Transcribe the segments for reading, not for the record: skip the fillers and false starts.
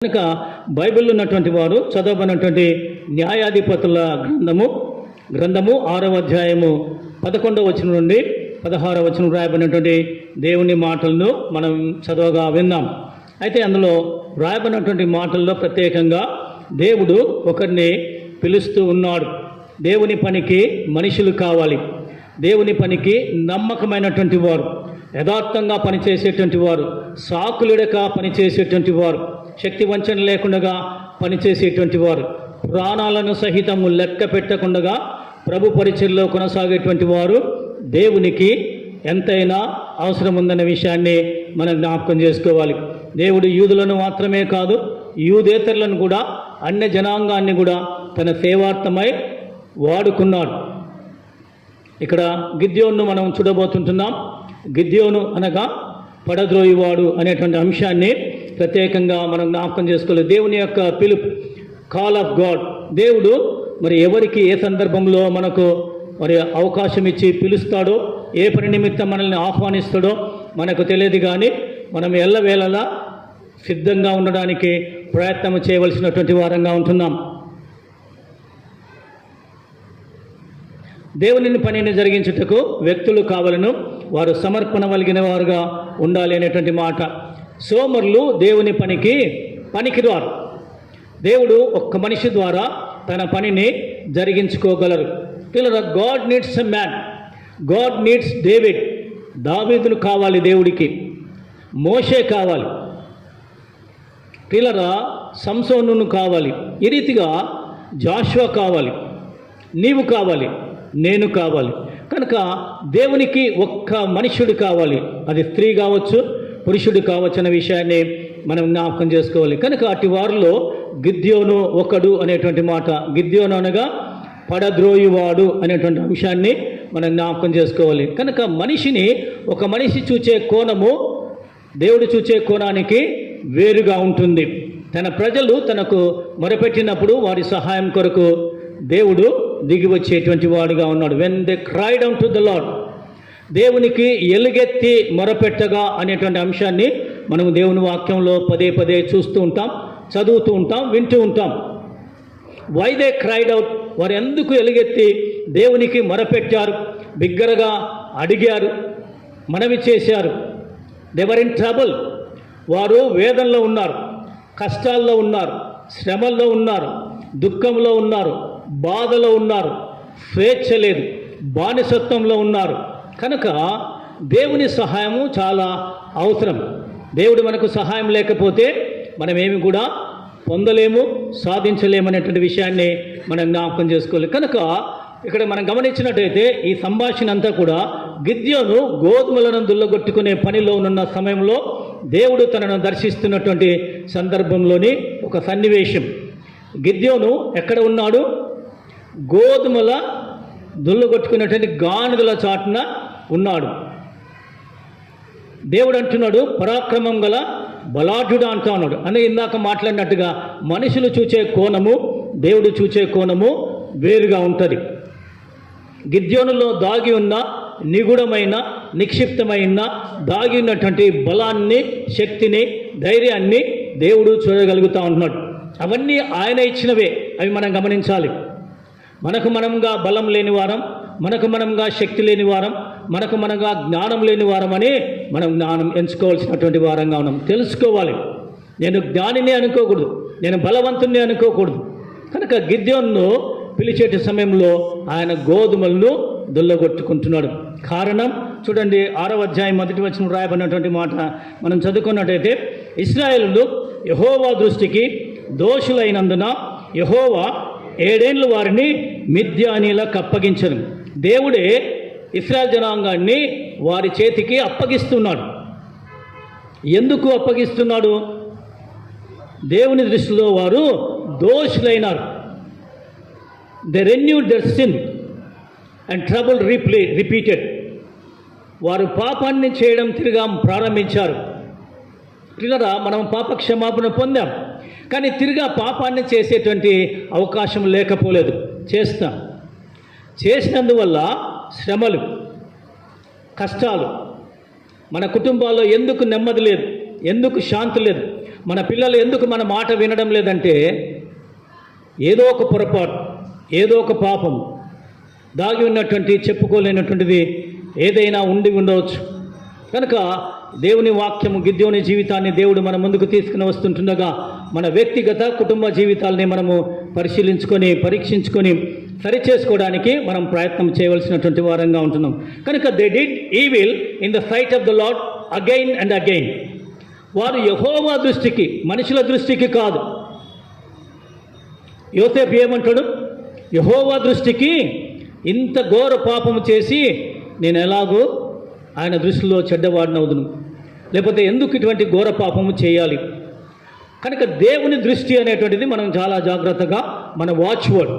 కనుక బైబిల్లో ఉన్నటువంటి వారు చదవబడినటువంటి న్యాయాధిపతుల గ్రంథము 6వ అధ్యాయము 11వ వచనం నుండి 16వ వచనం రాయబడినటువంటి దేవుని మాటలను మనం చదవగా విందాం. అయితే అందులో రాయబడినటువంటి మాటల్లో ప్రత్యేకంగా దేవుడు ఒకరిని పిలుస్తూ ఉన్నాడు. దేవుని పనికి మనుషులు కావాలి. దేవుని పనికి నమ్మకమైనటువంటి వారు, యథార్థంగా పనిచేసేటువంటి వారు, సాకులుడక పనిచేసేటువంటి వారు, శక్తి వంచన లేకుండా పనిచేసేటువంటి వారు, ప్రాణాలను సహితము లెక్క పెట్టకుండా ప్రభు పరిచర్లో కొనసాగేటువంటి వారు దేవునికి ఎంతైనా అవసరం ఉందన్న విషయాన్ని మనం జ్ఞాపకం చేసుకోవాలి. దేవుడు యూదులను మాత్రమే కాదు, యూదేతరులను కూడా, అన్య జనాంగాన్ని కూడా తన సేవార్థమై వాడుకున్నాడు. ఇక్కడ గిద్యోను మనం చూడబోతుంటున్నాం. గిద్యోను అనగా పడద్రోయివాడు అనేటువంటి అంశాన్ని ప్రత్యేకంగా మనం జ్ఞాపకం చేసుకోవాలి. దేవుని యొక్క పిలుపు, కాల్ ఆఫ్ గాడ్. దేవుడు మరి ఎవరికి ఏ సందర్భంలో మనకు మరి అవకాశం ఇచ్చి పిలుస్తాడో, ఏ పని నిమిత్తం మనల్ని ఆహ్వానిస్తాడో మనకు తెలియదు. కానీ మనం ఎల్లవేళలా సిద్ధంగా ఉండడానికి ప్రయత్నం చేయవలసినటువంటి వారంగా ఉంటున్నాం. దేవుని పనిని జరిగించుటకు వ్యక్తులు కావాలను, వారు సమర్పణ కలిగిన వారుగా ఉండాలి అనేటువంటి మాట. సోమరులు దేవుని పనికి పనికిరారు. దేవుడు ఒక్క మనిషి ద్వారా తన పనిని జరిగించుకోగలరు. God needs a man, God needs David. దావీదును కావాలి దేవుడికి, మోషే కావాలి, పిల్లరా సంసోనును కావాలి, ఈ రీతిగా జాషువా కావాలి, నీవు కావాలి, నేను కావాలి. కనుక దేవునికి ఒక్క మనుష్యుడు కావాలి. అది స్త్రీ కావచ్చు, పురుషుడు కావచ్చు అనే విషయాన్ని మనం జ్ఞాపకం చేసుకోవాలి. కనుక అటు వారిలో గిద్యోను ఒకడు అనేటువంటి మాట. గిద్యోను అనగా పడద్రోయువాడు అనేటువంటి అంశాన్ని మనం జ్ఞాపకం చేసుకోవాలి. కనుక మనిషిని ఒక మనిషి చూచే కోణము దేవుడు చూచే కోణానికి వేరుగా ఉంటుంది. తన ప్రజలు తనకు మొరపెట్టినప్పుడు వారి సహాయం కొరకు దేవుడు దిగి వచ్చేటువంటి వాడుగా ఉన్నాడు. When they cried out to the lord, దేవునికి ఎలుగెత్తి మొరపెట్టగా అనేటువంటి అంశాన్ని మనము దేవుని వాక్యంలో పదే పదే చూస్తూ ఉంటాం, చదువుతూ ఉంటాం, వింటూ ఉంటాం. వై దే క్రైడ్ అవుట్, వారు ఎందుకు ఎలుగెత్తి దేవునికి మొరపెట్టారు, బిగ్గరగా అడిగారు, మనవి చేశారు. They were in trouble. వారు వేదనలో ఉన్నారు, కష్టాల్లో ఉన్నారు, శ్రమల్లో ఉన్నారు, దుఃఖంలో ఉన్నారు, బాధలో ఉన్నారు, స్వేచ్ఛ లేదు, బానిసత్వంలో ఉన్నారు. కనుక దేవుని సహాయము చాలా అవసరం. దేవుడు మనకు సహాయం లేకపోతే మనమేమి కూడా పొందలేము, సాధించలేమనేటువంటి విషయాన్ని మనం జ్ఞాపకం చేసుకోవాలి. కనుక ఇక్కడ మనం గమనించినట్టయితే ఈ సంభాషణ అంతా కూడా గిద్యోను గోధుమలను దుల్లగొట్టుకునే పనిలో ఉన్న సమయంలో దేవుడు తనను దర్శిస్తున్నటువంటి సందర్భంలోని ఒక సన్నివేశం. గిద్యోను ఎక్కడ ఉన్నాడు? గోధుమల దుల్లగొట్టుకున్నటువంటి గానుగల చాటున ఉన్నాడు. దేవుడు అంటున్నాడు, పరాక్రమం గల బలాఢ్యుడు అంటా ఉన్నాడు అని ఇందాక మాట్లాడినట్టుగా మనుషులు చూచే కోణము, దేవుడు చూచే కోణము వేరుగా ఉంటుంది. గిద్యోనులో దాగి ఉన్న నిగూఢమైన, నిక్షిప్తమైన, దాగి ఉన్నటువంటి బలాన్ని, శక్తిని, ధైర్యాన్ని దేవుడు చూడగలుగుతూ ఉంటున్నాడు. అవన్నీ ఆయన ఇచ్చినవే, అవి మనం గమనించాలి. మనకు మనంగా బలం లేని వారం, మనకు మనంగా శక్తి లేని వారం, మనకు మనంగా జ్ఞానం లేని వారం అని మనం జ్ఞానం ఎంచుకోవాల్సినటువంటి వారంగా ఉన్నాం. తెలుసుకోవాలి. నేను జ్ఞానిని అనుకోకూడదు, నేను బలవంతుని అనుకోకూడదు. కనుక గిద్యోనును పిలిచేటి సమయంలో ఆయన గోధుమలను దుల్లగొట్టుకుంటున్నాడు. కారణం చూడండి, 6వ అధ్యాయం 1వ వచనం రాయబడినటువంటి మాట మనం చదువుకున్నట్టయితే, ఇశ్రాయేలులు యెహోవా దృష్టికి దోషులైనందున యెహోవా 7 ఏళ్ళు వారిని మిద్యానీలకు అప్పగించను. దేవుడే ఇశ్రాయేలు జనాంగాన్ని వారి చేతికి అప్పగిస్తున్నాడు. ఎందుకు అప్పగిస్తున్నాడు? దేవుని దృష్టిలో వారు దోషులైనారు. They renewed their sin and trouble repeated. వారు పాపాన్ని చేయడం తిరిగా ప్రారంభించారు. పిల్లరా, మనం పాప క్షమాపణ పొందాం, కానీ తిరిగా పాపాన్ని చేసేటువంటి అవకాశం లేకపోలేదు. చేసినందువల్ల శ్రమలు, కష్టాలు, మన కుటుంబాల్లో ఎందుకు నెమ్మది లేదు, ఎందుకు శాంతి లేదు, మన పిల్లలు ఎందుకు మన మాట వినడం లేదంటే ఏదో ఒక పొరపాటు, ఏదో ఒక పాపం దాగి ఉన్నటువంటి చెప్పుకోలేనటువంటిది ఏదైనా ఉండి ఉండవచ్చు. కనుక దేవుని వాక్యము, గిద్యోని జీవితాన్ని దేవుడు మన ముందుకు తీసుకుని వస్తుంటుండగా మన వ్యక్తిగత కుటుంబ జీవితాలని మనము పరిశీలించుకొని, పరీక్షించుకొని సరిచేసుకోవడానికి మనం ప్రయత్నం చేయవలసినటువంటి వారంగా ఉంటున్నాం. కనుక they did evil in the sight of the lord again and again. వారు యెహోవా దృష్టికి, మనుషుల దృష్టికి కాదు. యోసేపు ఏమంటాడు? యెహోవా దృష్టికి ఇంత ఘోర పాపము చేసి నేను ఎలాగో ఆయన దృష్టిలో చెడ్డవాడినవుదును, లేకపోతే ఎందుకు ఇటువంటి ఘోర పాపము చేయాలి? కనుక దేవుని దృష్టి అనేటువంటిది మనం చాలా జాగ్రత్తగా మన వాచ్వర్డ్.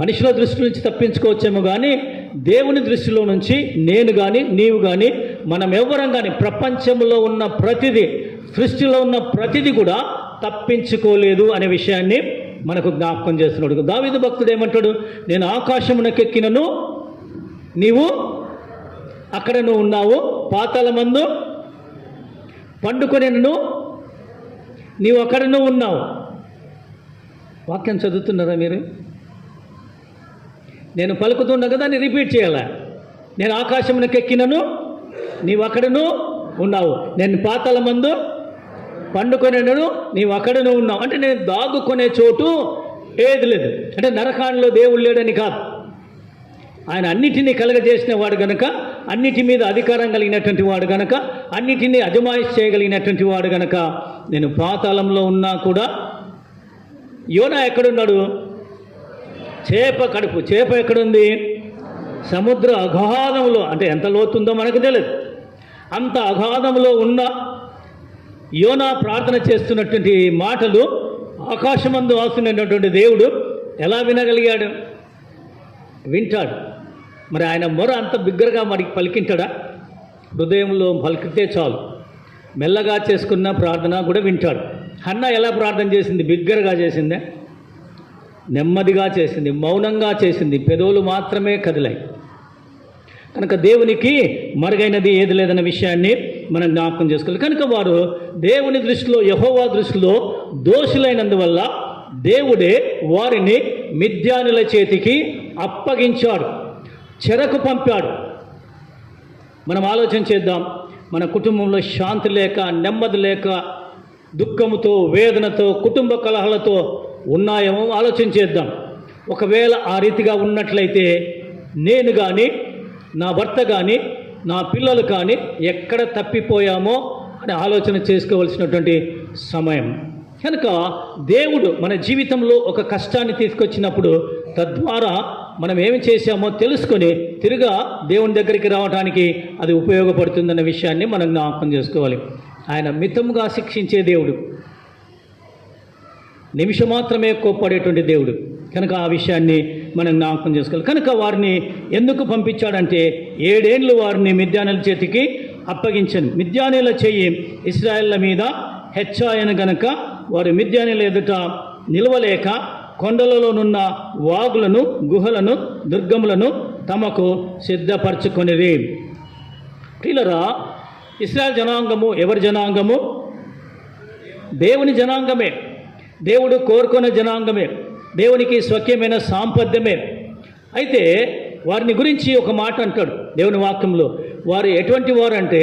మనుషుల దృష్టి నుంచి తప్పించుకోవచ్చేమో కానీ దేవుని దృష్టిలో నుంచి నేను కానీ, నీవు కానీ, మనం ఎవ్వరం కానీ ప్రపంచంలో ఉన్న ప్రతిదీ, సృష్టిలో ఉన్న ప్రతిదీ కూడా తప్పించుకోలేదు అనే విషయాన్ని మనకు జ్ఞాపకం చేస్తున్నాడు. దావీదు భక్తుడు ఏమంటాడు? నేను ఆకాశమునకెక్కినను నీవు అక్కడ నువ్వు ఉన్నావు, పాతాళమందు పండుకొనెను నీవు అక్కడ నువ్వు ఉన్నావు. వాక్యం చదువుతున్నారా మీరు? నేను పలుకుతున్నా కదా, నేను రిపీట్ చేయాలా? నేను ఆకాశమునకెక్కినను నీవు అక్కడను ఉన్నావు, నేను పాతాళమందు పండుకొనెను నీవు అక్కడను ఉన్నావు. అంటే నేను దాగుకునే చోటు ఏది లేదు. అంటే నరకాణిలో దేవుడు లేడని కాదు. ఆయన అన్నిటినీ కలగజేసిన వాడు గనక, అన్నిటి మీద అధికారం కలిగినటువంటి వాడు గనక, అన్నిటినీ అజమాయిష్ చేయగలిగినటువంటి వాడు గనక నేను పాతాళంలో ఉన్నా కూడా. యోనా ఎక్కడున్నాడు? చేప కడుపు. చేప ఎక్కడుంది? సముద్ర అగాధంలో. అంటే ఎంత లోతుందో మనకు తెలియదు. అంత అగాధంలో ఉన్న యోనా ప్రార్థన చేస్తున్నటువంటి మాటలు ఆకాశమందు ఆస్తున్నటువంటి దేవుడు ఎలా వినగలిగాడు? వింటాడు. మరి ఆయన మొర అంత బిగ్గరగా మనకి పలికింటాడా? హృదయంలో పలికితే చాలు. మెల్లగా చేసుకున్న ప్రార్థన కూడా వింటాడు. హన్నా ఎలా ప్రార్థన చేసింది? బిగ్గరగా చేసిందే? నెమ్మదిగా చేసింది, మౌనంగా చేసింది, పెదవులు మాత్రమే కదిలాయి. కనుక దేవునికి మరుగైనది ఏది లేదన్న విషయాన్ని మనం జ్ఞాపకం చేసుకోవాలి. కనుక వారు దేవుని దృష్టిలో, యెహోవా దృష్టిలో దోషులైనందువల్ల దేవుడే వారిని మిద్యానుల చేతికి అప్పగించాడు, చెరకు పంపాడు. మనం ఆలోచన చేద్దాం. మన కుటుంబంలో శాంతి లేక, నెమ్మది లేక, దుఃఖముతో, వేదనతో, కుటుంబ కలహాలతో ఉన్నాయేమో ఆలోచన చేద్దాం. ఒకవేళ ఆ రీతిగా ఉన్నట్లయితే నేను కానీ, నా భర్త కానీ, నా పిల్లలు కానీ ఎక్కడ తప్పిపోయామో అని ఆలోచన చేసుకోవలసినటువంటి సమయం. కనుక దేవుడు మన జీవితంలో ఒక కష్టాన్ని తీసుకొచ్చినప్పుడు తద్వారా మనం ఏమి చేశామో తెలుసుకొని తిరిగా దేవుని దగ్గరికి రావడానికి అది ఉపయోగపడుతుందన్న విషయాన్ని మనం జ్ఞాపకం చేసుకోవాలి. ఆయన మితముగా శిక్షించే దేవుడు, నిమిషం మాత్రమే కోప్పడేటువంటి దేవుడు. కనుక ఆ విషయాన్ని మనం జ్ఞాపకం చేసుకోవాలి. కనుక వారిని ఎందుకు పంపించాడంటే 7 ఏళ్ళు వారిని మిద్యానుల చేతికి అప్పగించను. మిద్యానుల చెయ్యి ఇశ్రాయేళ్ల మీద హెచ్చాయను గనక వారు మిద్యానుల ఎదుట నిలవలేక కొండలలోనున్న వాగులను, గుహలను, దుర్గములను తమకు సిద్ధపరచుకొనిరి. ప్రియులారా, ఇశ్రాయేల్ జనాంగము ఎవరి జనాంగము? దేవుని జనాంగమే. దేవుడు కోరుకున్న జనాంగమే. దేవునికి స్వకీయమైన సాంపద్యమే. అయితే వారిని గురించి ఒక మాట అంటాడు దేవుని వాక్యంలో. వారు ఎటువంటి వారు అంటే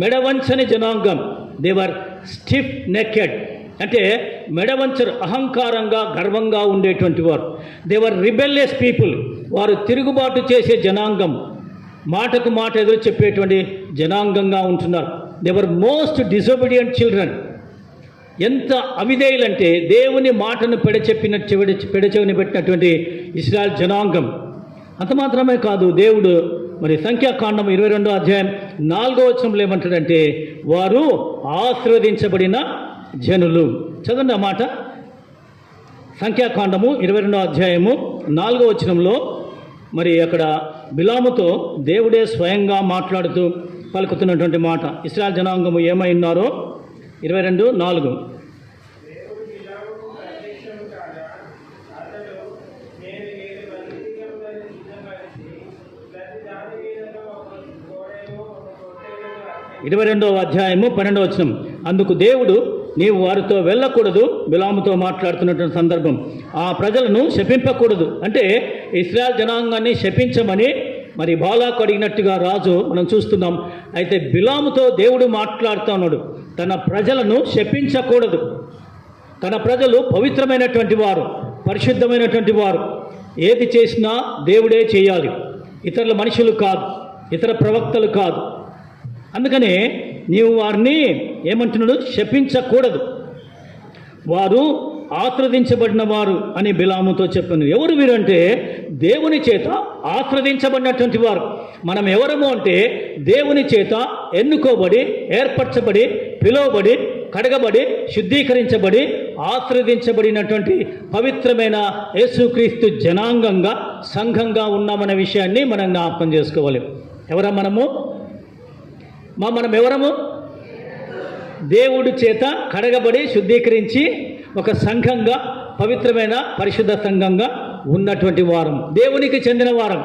మెడవంచని జనాంగం. దేవర్ స్టిఫ్ నెక్కెడ్. అంటే మెడవంచరు, అహంకారంగా, గర్వంగా ఉండేటువంటి వారు. దేవర్ రిబెలియస్ పీపుల్. వారు తిరుగుబాటు చేసే జనాంగం, మాటకు మాట ఎదురు చెప్పేటువంటి జనాంగంగా ఉంటున్నారు. దేవర్ మోస్ట్ డిసొబీడియంట్ చిల్డ్రన్. ఎంత అవిధేయులంటే దేవుని మాటను పెడచెవిని పెట్టినటువంటి ఇశ్రాయేల్ జనాంగం. అంత మాత్రమే కాదు, దేవుడు మరి సంఖ్యాకాండం 22వ అధ్యాయం 4వ వచనంలో ఏమంటాడంటే వారు ఆశీర్వదించబడిన జనులు. చదవండి ఆ మాట. సంఖ్యాకాండము 22వ అధ్యాయము 4వ వచనంలో మరి అక్కడ బిలాముతో దేవుడే స్వయంగా మాట్లాడుతూ పలుకుతున్నటువంటి మాట. ఇశ్రాయేల్ జనాంగము ఏమై ఉన్నారో 22:4. ఇరవై 22వ అధ్యాయము 12వ వచనం. అందుకు దేవుడు నీవు వారితో వెళ్ళకూడదు. బిలాముతో మాట్లాడుతున్నటువంటి సందర్భం, ఆ ప్రజలను శపింపకూడదు అంటే ఇశ్రాయేల్ జనాంగాన్ని శపించమని మరి బాలాకు అడిగినట్టుగా రాజు మనం చూస్తున్నాం. అయితే బిలాముతో దేవుడు మాట్లాడుతూ ఉన్నాడు, తన ప్రజలను శపించకూడదు. తన ప్రజలు పవిత్రమైనటువంటి వారు, పరిశుద్ధమైనటువంటి వారు. ఏది చేసినా దేవుడే చేయాలి, ఇతరుల మనుషులు కాదు, ఇతర ప్రవక్తలు కాదు. అందుకనే నీవు వారిని ఏమంటున్నాడు, శపించకూడదు. వారు ఆశ్రదించబడిన వారు అని బిలాముతో చెప్పాను. ఎవరు వీరంటే దేవుని చేత ఆశ్రదించబడినటువంటి వారు. మనం ఎవరము అంటే దేవుని చేత ఎన్నుకోబడి, ఏర్పరచబడి, పిలువబడి, కడగబడి, శుద్ధీకరించబడి, ఆశ్రదించబడినటువంటి పవిత్రమైన యేసుక్రీస్తు జనాంగంగా, సంఘంగా ఉన్నామనే విషయాన్ని మనం జ్ఞాపకం చేసుకోవాలి. ఎవరా మనము? మనం ఎవరము? దేవుడి చేత కడగబడి, శుద్ధీకరించి ఒక సంఘంగా, పవిత్రమైన పరిశుద్ధ సంఘంగా ఉన్నటువంటి వారం, దేవునికి చెందిన వారం,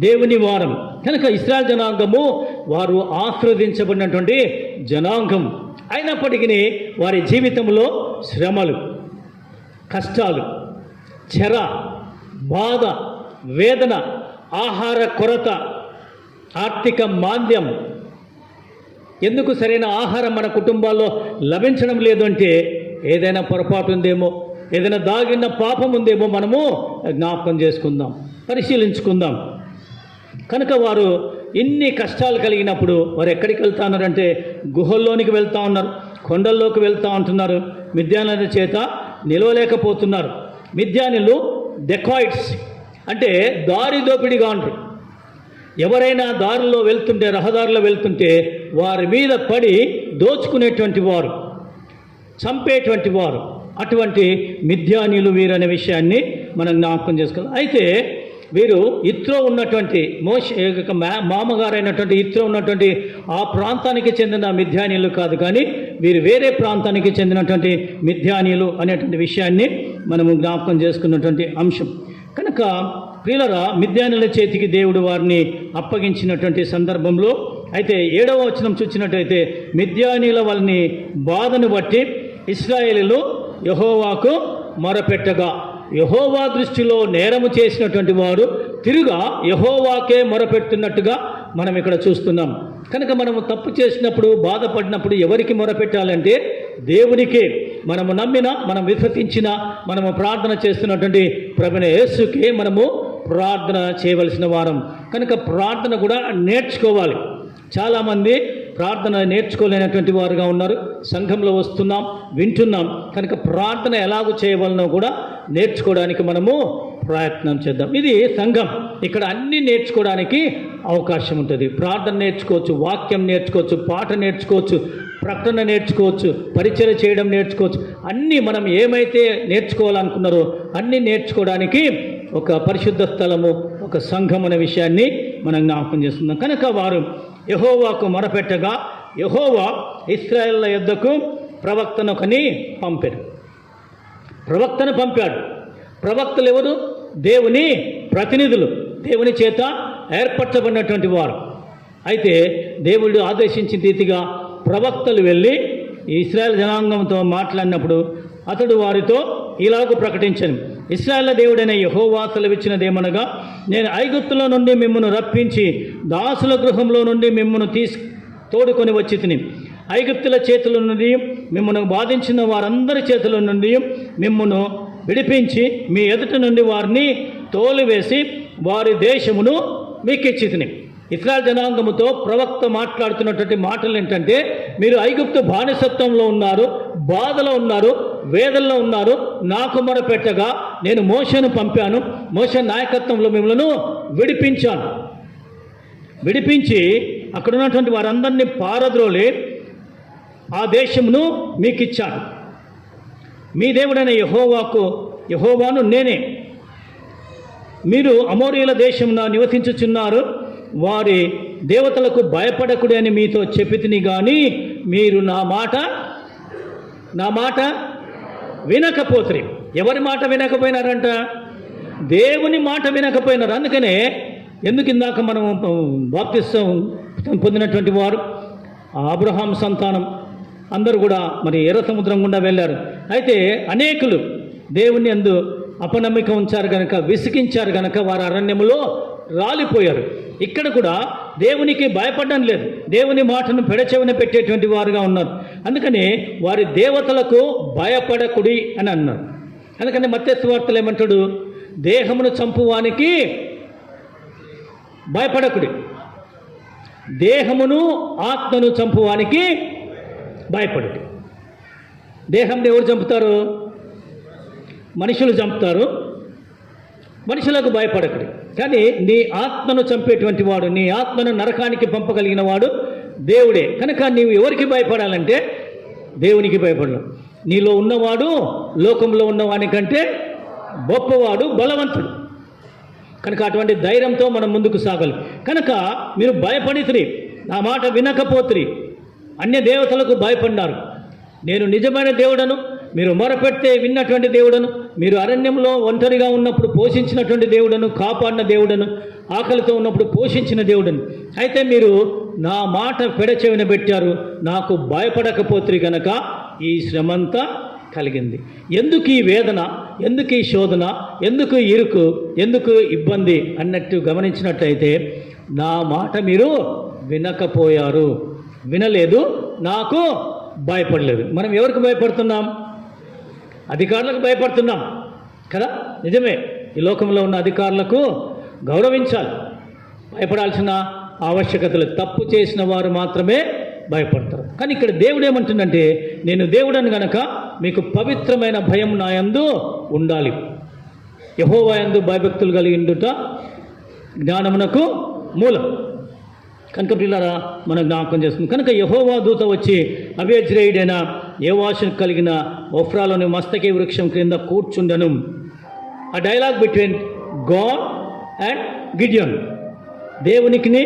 దేవుని వారం. కనుక ఇశ్రాయేల్ జనాంగము వారు ఆశీర్వదించబడినటువంటి జనాంగం. అయినప్పటికీ వారి జీవితంలో శ్రమలు, కష్టాలు, చెర, బాధ, వేదన, ఆహార కొరత, ఆర్థిక మాంద్యం. ఎందుకు సరైన ఆహారం మన కుటుంబాల్లో లభించడం లేదు అంటే ఏదైనా పొరపాటు ఉందేమో, ఏదైనా దాగిన పాపం ఉందేమో మనము జ్ఞాపకం చేసుకుందాం, పరిశీలించుకుందాం. కనుక వారు ఇన్ని కష్టాలు కలిగినప్పుడు వారు ఎక్కడికి వెళ్తా ఉన్నారంటే గుహల్లోనికి వెళ్తూ ఉన్నారు, కొండల్లోకి వెళ్తూ ఉంటున్నారు. మిద్యానుల చేత నిలవలేకపోతున్నారు. మిద్యానులు డెకాయిడ్స్ అంటే దారి దోపిడిగా ఉంటారు. ఎవరైనా దారిలో వెళ్తుంటే, రహదారిలో వెళ్తుంటే వారి మీద పడి దోచుకునేటువంటి వారు, చంపేటువంటి వారు. అటువంటి మిద్యానీయులు వీరనే విషయాన్ని మనం జ్ఞాపకం చేసుకోవాలి. అయితే వీరు ఇత్రో ఉన్నటువంటి మామగారైనటువంటి ఇత్రో ఉన్నటువంటి ఆ ప్రాంతానికి చెందిన మిద్యానీయులు కాదు, కానీ వీరు వేరే ప్రాంతానికి చెందినటువంటి మిద్యానీయులు అనేటువంటి విషయాన్ని మనము జ్ఞాపకం చేసుకున్నటువంటి అంశం. కనుక ప్రియులరా, మిద్యానీయుల చేతికి దేవుడు వారిని అప్పగించినటువంటి సందర్భంలో అయితే 7వ వచనం చూసినట్టయితే మిద్యానీయుల వాళ్ళని బాధను బట్టి ఇశ్రాయేలీయులు యెహోవాకు మొరపెట్టగా, యెహోవా దృష్టిలో నేరము చేసినటువంటి వారు తిరుగా యెహోవాకే మొరపెడుతున్నట్టుగా మనం ఇక్కడ చూస్తున్నాం. కనుక మనము తప్పు చేసినప్పుడు, బాధపడినప్పుడు ఎవరికి మొరపెట్టాలంటే దేవునికే. మనము నమ్మిన, మనం విశ్వసించిన, మనము ప్రార్థన చేస్తున్నటువంటి ప్రభువైన యేసుకే మనము ప్రార్థన చేయవలసిన వారం. కనుక ప్రార్థన కూడా నేర్చుకోవాలి. చాలామంది ప్రార్థన నేర్చుకోలేనటువంటి వారుగా ఉన్నారు. సంఘంలో వస్తున్నాం, వింటున్నాం, కనుక ప్రార్థన ఎలాగో చేయవలనో కూడా నేర్చుకోవడానికి మనము ప్రయత్నం చేద్దాం. ఇది సంఘం. ఇక్కడ అన్నీ నేర్చుకోవడానికి అవకాశం ఉంటుంది. ప్రార్థన నేర్చుకోవచ్చు, వాక్యం నేర్చుకోవచ్చు, పాట నేర్చుకోవచ్చు, ప్రకటన నేర్చుకోవచ్చు, పరిచయం చేయడం నేర్చుకోవచ్చు. అన్నీ మనం ఏమైతే నేర్చుకోవాలనుకున్నారో అన్నీ నేర్చుకోవడానికి ఒక పరిశుద్ధ స్థలము, ఒక సంఘం అనే విషయాన్ని మనం జ్ఞాపకం చేస్తున్నాం. కనుక వారు యెహోవాకు మొరపెట్టగా యెహోవా ఇశ్రాయేళ్ల యొద్దకు ప్రవక్తను కని పంపాడు. ప్రవక్తను పంపాడు. ప్రవక్తలు ఎవరు? దేవుని ప్రతినిధులు, దేవుని చేత ఏర్పరచబడినటువంటి వారు. అయితే దేవుడు ఆదేశించిన రీతిగా ప్రవక్తలు వెళ్ళి ఇశ్రాయేల్ జనాంగంతో మాట్లాడినప్పుడు అతడు వారితో ఇలాగ ప్రకటించాను, ఇశ్రాయేల్ దేవుడైన యెహోవా సెలవిచ్చినదేమనగా, నేను ఐగుప్తులో నుండి మిమ్మల్ని రప్పించి దాసుల గృహంలో నుండి మిమ్మల్ని తోడుకొని వచ్చి తిని, ఐగుప్తుల చేతుల నుండి మిమ్మల్ని బాధించిన వారందరి చేతుల నుండి మిమ్మల్ని విడిపించి మీ ఎదుట నుండి వారిని తోలివేసి వారి దేశమును మీకు ఇచ్చి తిని. ఇశ్రాయేల్ జనాంగముతో ప్రవక్త మాట్లాడుతున్నటువంటి మాటలు ఏంటంటే, మీరు ఐగుప్తు బానిసత్వంలో ఉన్నారు, బాధలో ఉన్నారు, వేదనలో ఉన్నారు. నాకు మొరపెట్టగా నేను మోషేను పంపాను, మోషే నాయకత్వంలో మిమ్మల్ని విడిపించాను. విడిపించి అక్కడ ఉన్నటువంటి వారందరినీ పారద్రోలి ఆ దేశమును మీకు ఇచ్చాను. మీ దేవుడైన యెహోవాను నేనే. మీరు అమోరీయుల దేశమున నివసించుచున్నారు, వారి దేవతలకు భయపడకుడి అని మీతో చెప్పితిని, కానీ మీరు నా మాట వినకపోతురి. ఎవరి మాట వినకపోయినారంట? దేవుని మాట వినకపోయినారు. అందుకనే ఎందుకు ఇందాక మనం బాప్తిసం పొందినటువంటి వారు అబ్రహాం సంతానం, అందరూ కూడా మరి ఎర్ర సముద్రం గుండా వెళ్ళారు. అయితే అనేకులు దేవుని యందు అపనమ్మిక ఉంచారు కనుక, విసిగించారు కనుక వారు అరణ్యములో రాలిపోయారు. ఇక్కడ కూడా దేవునికి భయపడడం లేదు, దేవుని మాటను పెడచెవిన పెట్టేటువంటి వారుగా ఉన్నారు. అందుకని వారి దేవతలకు భయపడకుడి అని అన్నారు. అందుకని మత్తయి సువార్తలో ఏమంటాడు, దేహమును చంపువానికి భయపడకుడి, దేహమును ఆత్మను చంపువానికి భయపడుడి. దేహం ఎవరు చంపుతారు? మనుషులు చంపుతారు. మనుషులకు భయపడకుడి. కానీ నీ ఆత్మను చంపేటువంటి వాడు, నీ ఆత్మను నరకానికి పంపగలిగిన వాడు దేవుడే. కనుక నీవు ఎవరికి భయపడాలంటే దేవునికి భయపడను. నీలో ఉన్నవాడు లోకంలో ఉన్నవాని కంటే గొప్పవాడు, బలవంతుడు. కనుక అటువంటి ధైర్యంతో మనం ముందుకు సాగాలి. కనుక మీరు భయపడితిరి, నా మాట వినకపోతిరి, అన్య దేవతలకు భయపడినారు. నేను నిజమైన దేవుడను, మీరు మొరపెడితే విన్నటువంటి దేవుడను, మీరు అరణ్యంలో ఒంటరిగా ఉన్నప్పుడు పోషించినటువంటి దేవుడను, కాపాడిన దేవుడను, ఆకలితో ఉన్నప్పుడు పోషించిన దేవుడను. అయితే మీరు నా మాట పెడచెవిన పెట్టారు, నాకు భయపడకపోతే కనుక ఈ శ్రమంతా కలిగింది. ఎందుకు ఈ వేదన, ఎందుకు ఈ శోధన, ఎందుకు ఇరుకు, ఎందుకు ఇబ్బంది అన్నట్టు గమనించినట్లయితే నా మాట మీరు వినకపోయారు, వినలేదు, నాకు భయపడలేదు. మనం ఎవరికి భయపడుతున్నాం? అధికారులకు భయపడుతున్నాం కదా, నిజమే. ఈ లోకంలో ఉన్న అధికారులకు గౌరవించాలి, భయపడాల్సిన ఆవశ్యకత లేదు. తప్పు చేసిన వారు మాత్రమే భయపడతారు. కానీ ఇక్కడ దేవుడు ఏమంటుందంటే, నేను దేవుడని గనక మీకు పవిత్రమైన భయం నా యందు ఉండాలి. యెహోవా యందు భయభక్తులు కలిగి ఉండుట జ్ఞానమునకు మూలం. కనుక పిల్లరా మనం జ్ఞాపకం చేస్తుంది. కనుక యెహోవా దూత వచ్చి అభిజ్రేయుడైన యోవాషును కలిగిన ఒఫ్రాలోని మస్తకి వృక్షం క్రింద కూర్చుండెను. ఆ dialogue between God and Gideon, దేవునికిని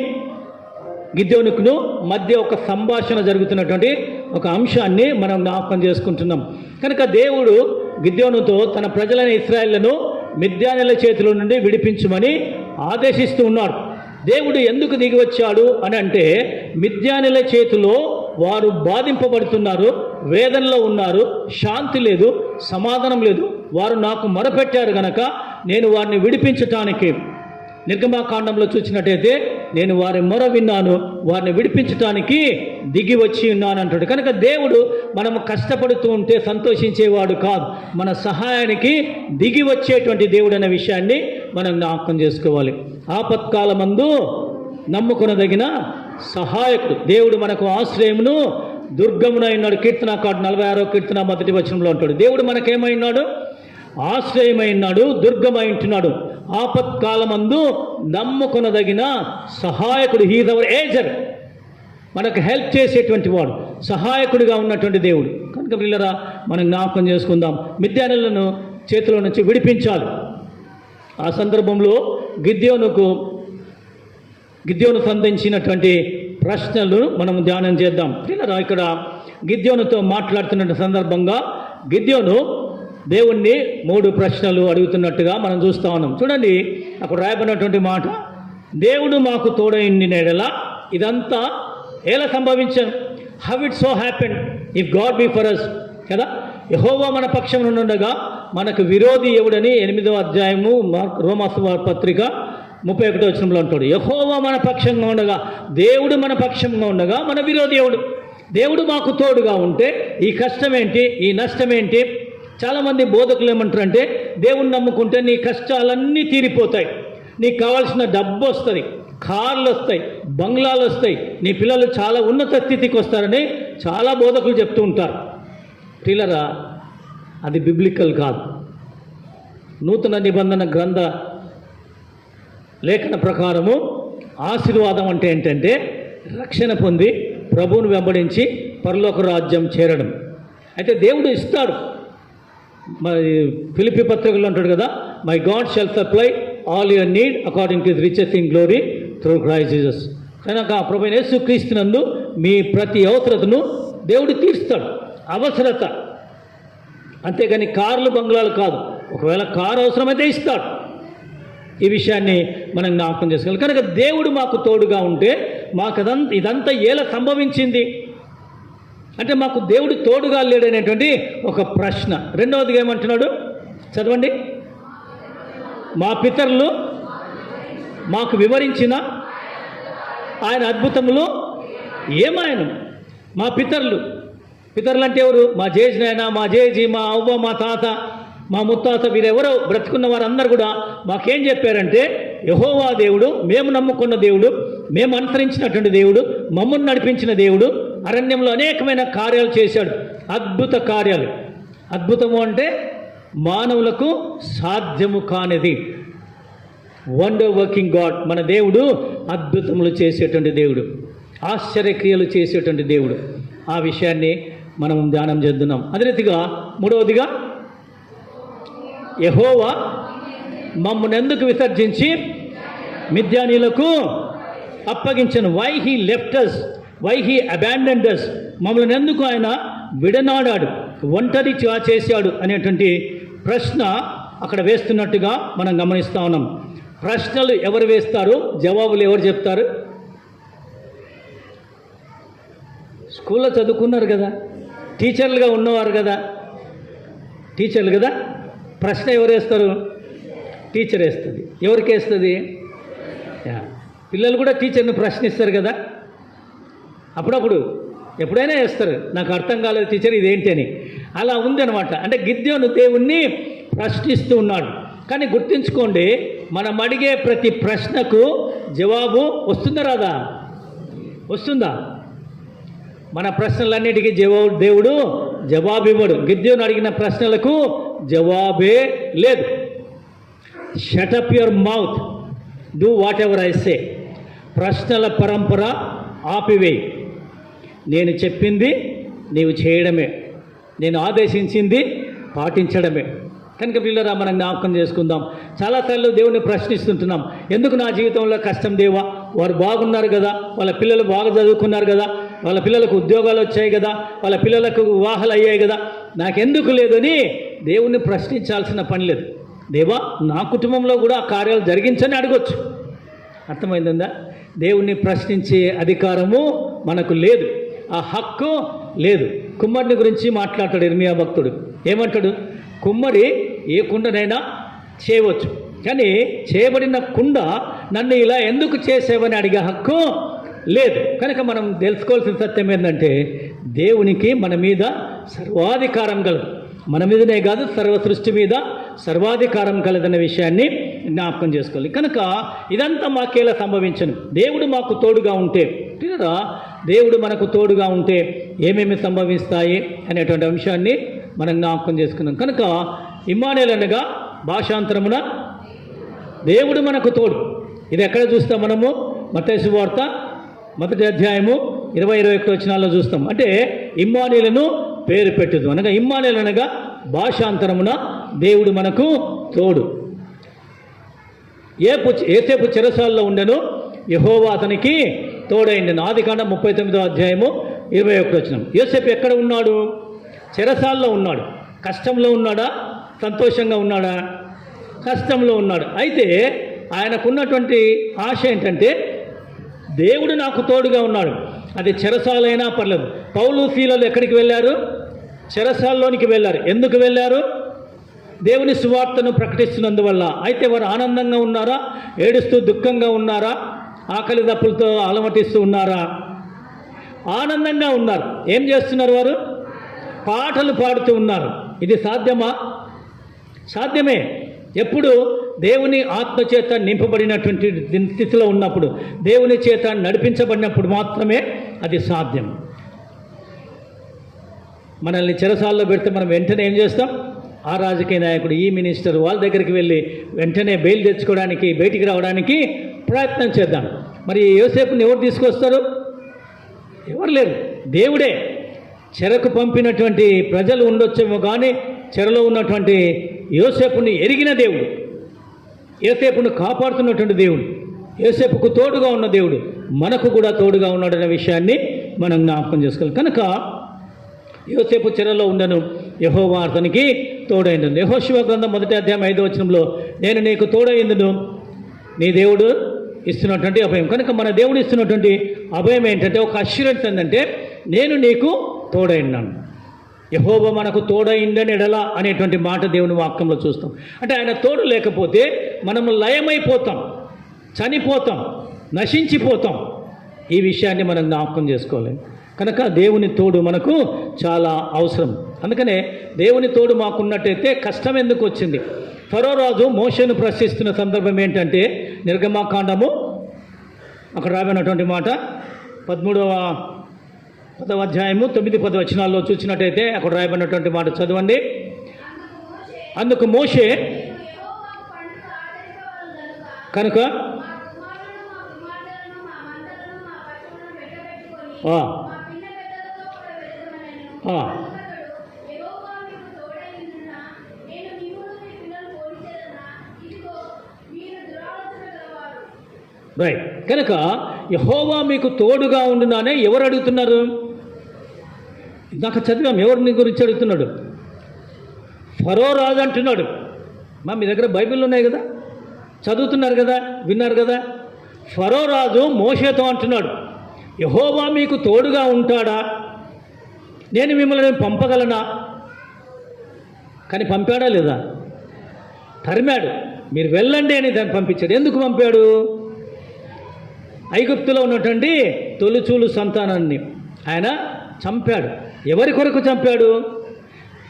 గిద్యోనుకును మధ్య ఒక సంభాషణ జరుగుతున్నటువంటి ఒక అంశాన్ని మనం జ్ఞాపకం చేసుకుంటున్నాం. కనుక దేవుడు గిద్యోనుతో తన ప్రజలైన ఇశ్రాయేలును మిద్యానీయుల చేతిలో నుండి విడిపించమని ఆదేశిస్తూ ఉన్నాడు. దేవుడు ఎందుకు దిగి వచ్చాడు అని అంటే, మిద్యానీయుల చేతిలో వారు బాధింపబడుతున్నారు, వేదనలో ఉన్నారు, శాంతి లేదు, సమాధానం లేదు. వారు నాకు మొరపెట్టారు గనక నేను వారిని విడిపించటానికి, నిర్గమాకాండంలో చూసినట్టయితే నేను వారి మొర విన్నాను, వారిని విడిపించటానికి దిగి వచ్చి ఉన్నాను అంటాడు. కనుక దేవుడు మనము కష్టపడుతూ ఉంటే సంతోషించేవాడు కాదు, మన సహాయానికి దిగి వచ్చేటువంటి దేవుడు అనే విషయాన్ని మనం జ్ఞాపకం చేసుకోవాలి. ఆపత్కాలమందు నమ్ముకొనదగిన సహాయకుడు దేవుడు, మనకు ఆశ్రయమును దుర్గమునై ఉన్నాడు. కీర్తనకారుడు 46వ కీర్తన 1వ వచనంలో ఉంటాడు. దేవుడు మనకేమై ఉన్నాడు? ఆశ్రయమై ఉన్నాడు, దుర్గమై ఉంటున్నాడు. ఆపత్కాలమందు నమ్ముకొనదగిన సహాయకుడు. హీజ్ అవర్ ఏజర్, మనకు హెల్ప్ చేసేటువంటి వాడు, సహాయకుడిగా ఉన్నటువంటి దేవుడు. కనుక పిల్లరా మనం జ్ఞాపకం చేసుకుందాం, మిద్యానీయులను చేతిలో నుంచి విడిపించాలి. ఆ సందర్భంలో గిద్యోను సంధించినటువంటి ప్రశ్నలు మనం ధ్యానం చేద్దాం. పిల్లరా ఇక్కడ గిద్యోనుతో మాట్లాడుతున్న సందర్భంగా గిద్యోను దేవుణ్ణి 3 ప్రశ్నలు అడుగుతున్నట్టుగా మనం చూస్తూ ఉన్నాం. చూడండి అక్కడ రాయబడినటువంటి మాట, దేవుడు మాకు తోడైండి నెడలా ఇదంతా ఎలా సంభవించాం? How it so happened if God be for us కదా. యెహోవా మన పక్షంలో ఉండగా మనకు విరోధి ఎవడని 8వ అధ్యాయము రోమాసు పత్రిక 31వ వచనంలో ఉంటాడు. యెహోవా మన పక్షంగా ఉండగా, దేవుడు మన పక్షంగా ఉండగా మన విరోధి ఎవడు? దేవుడు మాకు తోడుగా ఉంటే ఈ కష్టం ఏంటి, ఈ నష్టం ఏంటి? చాలామంది బోధకులు ఏమంటారంటే, దేవుణ్ణి నమ్ముకుంటే నీ కష్టాలన్నీ తీరిపోతాయి, నీకు కావాల్సిన డబ్బు వస్తుంది, కార్లు వస్తాయి, బంగ్లాలు వస్తాయి, నీ పిల్లలు చాలా ఉన్నత స్థితికి వస్తారని చాలా బోధకులు చెప్తూ ఉంటారు. పిల్లరా అది బిబ్లికల్ కాదు. నూతన నిబంధన గ్రంథ లేఖన ప్రకారము ఆశీర్వాదం అంటే ఏంటంటే రక్షణ పొంది ప్రభువును వెంబడించి పరలోక రాజ్యం చేరడం. అయితే దేవుడు ఇస్తాడు. మరి ఫిలిప్పీ పత్రికలో అంటాడు కదా, my God shall supply all your need according to his riches in glory through Christ Jesus. కనుక ప్రభువైన యేసుక్రీస్తునందు మీ ప్రతి అవసరతను దేవుడు తీరుస్తాడు. అవసరత, అంతేగాని కార్లు బంగ్లాలు కాదు. ఒకవేళ కారు అవసరమైతే ఇస్తాడు. ఈ విషయాన్ని మనం జ్ఞాపకం చేసుకోవాలి. కనుక దేవుడు మాకు తోడుగా ఉంటే మాకు ఇదంతా ఎలా సంభవించింది అంటే మాకు దేవుడు తోడుగా లేడనేటువంటి ఒక ప్రశ్న. రెండవదిగా ఏమంటున్నాడు చదవండి. మా పితరులు మాకు వివరించిన ఆయన అద్భుతములు ఏమాయను. మా పితరులు అంటే ఎవరు? మా జేజనైనా, మా జేజీ, మా అవ్వ, మా తాత, మా ముత్తాత, వీరెవరో బ్రతుకున్న వారందరూ కూడా మాకేం చెప్పారంటే, యెహోవా దేవుడు, మేము నమ్ముకున్న దేవుడు, మేము అనుసరించినటువంటి దేవుడు, మమ్మల్ని నడిపించిన దేవుడు అరణ్యంలో అనేకమైన కార్యాలు చేశాడు, అద్భుత కార్యాలు. అద్భుతము అంటే మానవులకు సాధ్యము కానిది. Wonder working God. మన దేవుడు అద్భుతములు చేసేటువంటి దేవుడు, ఆశ్చర్యక్రియలు చేసేటువంటి దేవుడు. ఆ విషయాన్ని మనం ధ్యానం చేద్దాం. అదే రీతిగా మూడవదిగా, యెహోవా మమ్మల్ని ఎందుకు విసర్జించి మిద్యానీయులకు అప్పగించను. Why he left us, why he abandoned us. మమ్మల్ని ఎందుకు ఆయన విడనాడాడు, ఒంటరిగా చేశాడు అనేటువంటి ప్రశ్న అక్కడ వేస్తున్నట్టుగా మనం గమనిస్తూ ఉన్నాం. ప్రశ్నలు ఎవరు వేస్తారు, జవాబులు ఎవరు చెప్తారు? స్కూల్లో చదువుకున్నారు కదా, టీచర్లుగా ఉన్నవారు కదా, టీచర్లు కదా. ప్రశ్న ఎవరు వేస్తారు? టీచర్ వేస్తుంది. ఎవరికి వేస్తుంది? పిల్లలు కూడా టీచర్ని ప్రశ్నిస్తారు కదా అప్పుడప్పుడు, ఎప్పుడైనా వేస్తారు. నాకు అర్థం కాలేదు టీచర్ ఇదేంటి అని. అలా ఉంది అనమాట. అంటే గిద్యోను దేవుణ్ణి ప్రశ్నిస్తూ ఉన్నాడు. కానీ గుర్తుంచుకోండి, మనం అడిగే ప్రతి ప్రశ్నకు జవాబు వస్తుందా రాదా? వస్తుందా? మన ప్రశ్నలన్నిటికీ దేవుడు జవాబు ఇవ్వడు. గిద్యోను అడిగిన ప్రశ్నలకు జవాబే లేదు. Shut up your mouth, do what ever I say. ప్రశ్నల పరంపర ఆపివేయి. నేను చెప్పింది నీవు చేయడమే, నేను ఆదేశించింది పాటించడమే. కనుక పిల్లరా, మనం జ్ఞాపకం చేసుకుందాం. చాలాసార్లు దేవుని ప్రశ్నిస్తుంటున్నాం, ఎందుకు నా జీవితంలో కష్టం దేవా? వారు బాగున్నారు కదా, వాళ్ళ పిల్లలు బాగా చదువుకున్నారు కదా, వాళ్ళ పిల్లలకు ఉద్యోగాలు వచ్చాయి కదా, వాళ్ళ పిల్లలకు వివాహాలు అయ్యాయి కదా, నాకెందుకు లేదని దేవుణ్ణి ప్రశ్నించాల్సిన పని లేదు. దేవా, నా కుటుంబంలో కూడా ఆ కార్యాలు జరిగించని అడగొచ్చు. అర్థమైందా? దేవుణ్ణి ప్రశ్నించే అధికారము మనకు లేదు, ఆ హక్కు లేదు. కుమ్మరిని గురించి మాట్లాడతాడు ఇర్మియా భక్తుడు. ఏమంటాడు? కుమ్మరి ఏ కుండనైనా చేయవచ్చు, కానీ చేయబడిన కుండ నన్ను ఇలా ఎందుకు చేసేవని అడిగే హక్కు లేదు. కనుక మనం తెలుసుకోవాల్సిన సత్యం ఏంటంటే, దేవునికి మన మీద సర్వాధికారం కలదు. మన మీదనే కాదు, సర్వ సృష్టి మీద సర్వాధికారం కలదన్న విషయాన్ని జ్ఞాపకం చేసుకోవాలి. కనుక ఇదంతా మాకేలా సంభవించను. దేవుడు మాకు తోడుగా ఉంటే, దేవుడు మనకు తోడుగా ఉంటే ఏమేమి సంభవిస్తాయి అనేటువంటి అంశాన్ని మనం జ్ఞాపకం చేసుకున్నాం. కనుక ఇమ్మానుయేల్ అనగా భాషాంతరమున దేవుడు మనకు తోడు. ఇది ఎక్కడ చూస్తాం మనము? మత్తయి సువార్త 1వ అధ్యాయము 20-21 వచనాల్లో చూస్తాం. అంటే ఇమ్మానుయేలును పేరు పెట్టుదు అనగా, ఇమ్మానుయేల్ అనగా భాషాంతరమున దేవుడు మనకు తోడు. ఏసేపు చెరసాల్లో ఉండెను, యెహోవా అతనికి తోడైండెను. ఆదికాండం 39వ అధ్యాయము 21 వచనం. యోసేపు ఎక్కడ ఉన్నాడు? చెరసాల్లో ఉన్నాడు. కష్టంలో ఉన్నాడా? సంతోషంగా ఉన్నాడా? కష్టంలో ఉన్నాడు. అయితే ఆయనకున్నటువంటి ఆశ ఏంటంటే, దేవుడు నాకు తోడుగా ఉన్నాడు, అది చెరసాలైనా పర్లేదు. పౌలు శీలలు ఎక్కడికి వెళ్ళారు? చెరసాల్లోనికి వెళ్ళారు. ఎందుకు వెళ్ళారు? దేవుని సువార్తను ప్రకటిస్తున్నందువల్ల. అయితే వారు ఆనందంగా ఉన్నారా? ఏడుస్తూ దుఃఖంగా ఉన్నారా? ఆకలి దప్పులతో అలమటిస్తూ ఉన్నారా? ఆనందంగా ఉన్నారు. ఏం చేస్తున్నారు వారు? పాటలు పాడుతూ ఉన్నారు. ఇది సాధ్యమా? సాధ్యమే. ఎప్పుడు దేవుని ఆత్మచేత నింపబడినటువంటి స్థితిలో ఉన్నప్పుడు, దేవుని చేత నడిపించబడినప్పుడు మాత్రమే అది సాధ్యం. మనల్ని చెరసాల్లో పెడితే మనం వెంటనే ఏం చేస్తాం? ఆ రాజకీయ నాయకుడు, ఈ మినిస్టర్ వాళ్ళ దగ్గరికి వెళ్ళి వెంటనే బెయిల్ తెచ్చుకోవడానికి, బయటికి రావడానికి ప్రయత్నం చేద్దాం. మరి యోసేపుని ఎవరు తీసుకొస్తారు? ఎవరు లేరు, దేవుడే. చెరకు పంపినటువంటి ప్రజలు ఉండొచ్చేమో కానీ చెరలో ఉన్నటువంటి యోసేపుని ఎరిగిన దేవుడు, యోసేపును కాపాడుతున్నటువంటి దేవుడు, యోసేపుకు తోడుగా ఉన్న దేవుడు మనకు కూడా తోడుగా ఉన్నాడనే విషయాన్ని మనం జ్ఞాపకం చేసుకోవాలి. కనుక యోసేపు చెరలో ఉండను, యెహోవా అతనికి తోడైందును. యెహోషువ గ్రంథం 1వ అధ్యాయం 5వ వచనంలో, నేను నీకు తోడైందును, నీ దేవుడు ఇస్తున్నటువంటి అభయం. కనుక మన దేవుడు ఇస్తున్నటువంటి అభయం ఏంటంటే, ఒక అష్యూరెన్స్ ఏంటంటే, నేను నీకు తోడైనాను. యెహోవా మనకు తోడైండని ఎడల అనేటువంటి మాట దేవుని వాక్యంలో చూస్తాం. అంటే ఆయన తోడు లేకపోతే మనము లయమైపోతాం, చనిపోతాం, నశించిపోతాం. ఈ విషయాన్ని మనం జ్ఞాపకం చేసుకోవాలి. కనుక దేవుని తోడు మనకు చాలా అవసరం. అందుకనే దేవుని తోడు మాకున్నట్టయితే కష్టం ఎందుకు వచ్చింది? ఫరో రాజు మోషేను ప్రశ్నిస్తున్న సందర్భం ఏంటంటే, నిర్గమాకాండము అక్కడ రాబడినటువంటి మాట 10వ అధ్యాయము 9-10 వచనాల్లో చూసినట్టయితే అక్కడ రాయబడినటువంటి మాట చదవండి. అందుకు మోషే కనుక రైట్. కనుక యెహోవా మీకు తోడుగా ఉండునని ఎవరు అడుగుతున్నారు? ఇందాక చదివాం. ఎవరిని గురించి అడుగుతున్నాడు? ఫరో రాజు అంటున్నాడు. మీ దగ్గర బైబిల్ ఉన్నాయి కదా, చదువుతున్నారు కదా, విన్నారు కదా. ఫరో రాజు మోషేతో అంటున్నాడు, యెహోవా మీకు తోడుగా ఉంటాడా? నేను మిమ్మల్ని పంపగలనా? కానీ పంపాడా లేదా? తరిమాడు. మీరు వెళ్ళండి అని దాన్ని పంపించాడు. ఎందుకు పంపాడు? ఐగుప్తులో ఉన్నటువంటి తొలిచూలు సంతానాన్ని ఆయన చంపాడు. ఎవరి కొరకు చంపాడు?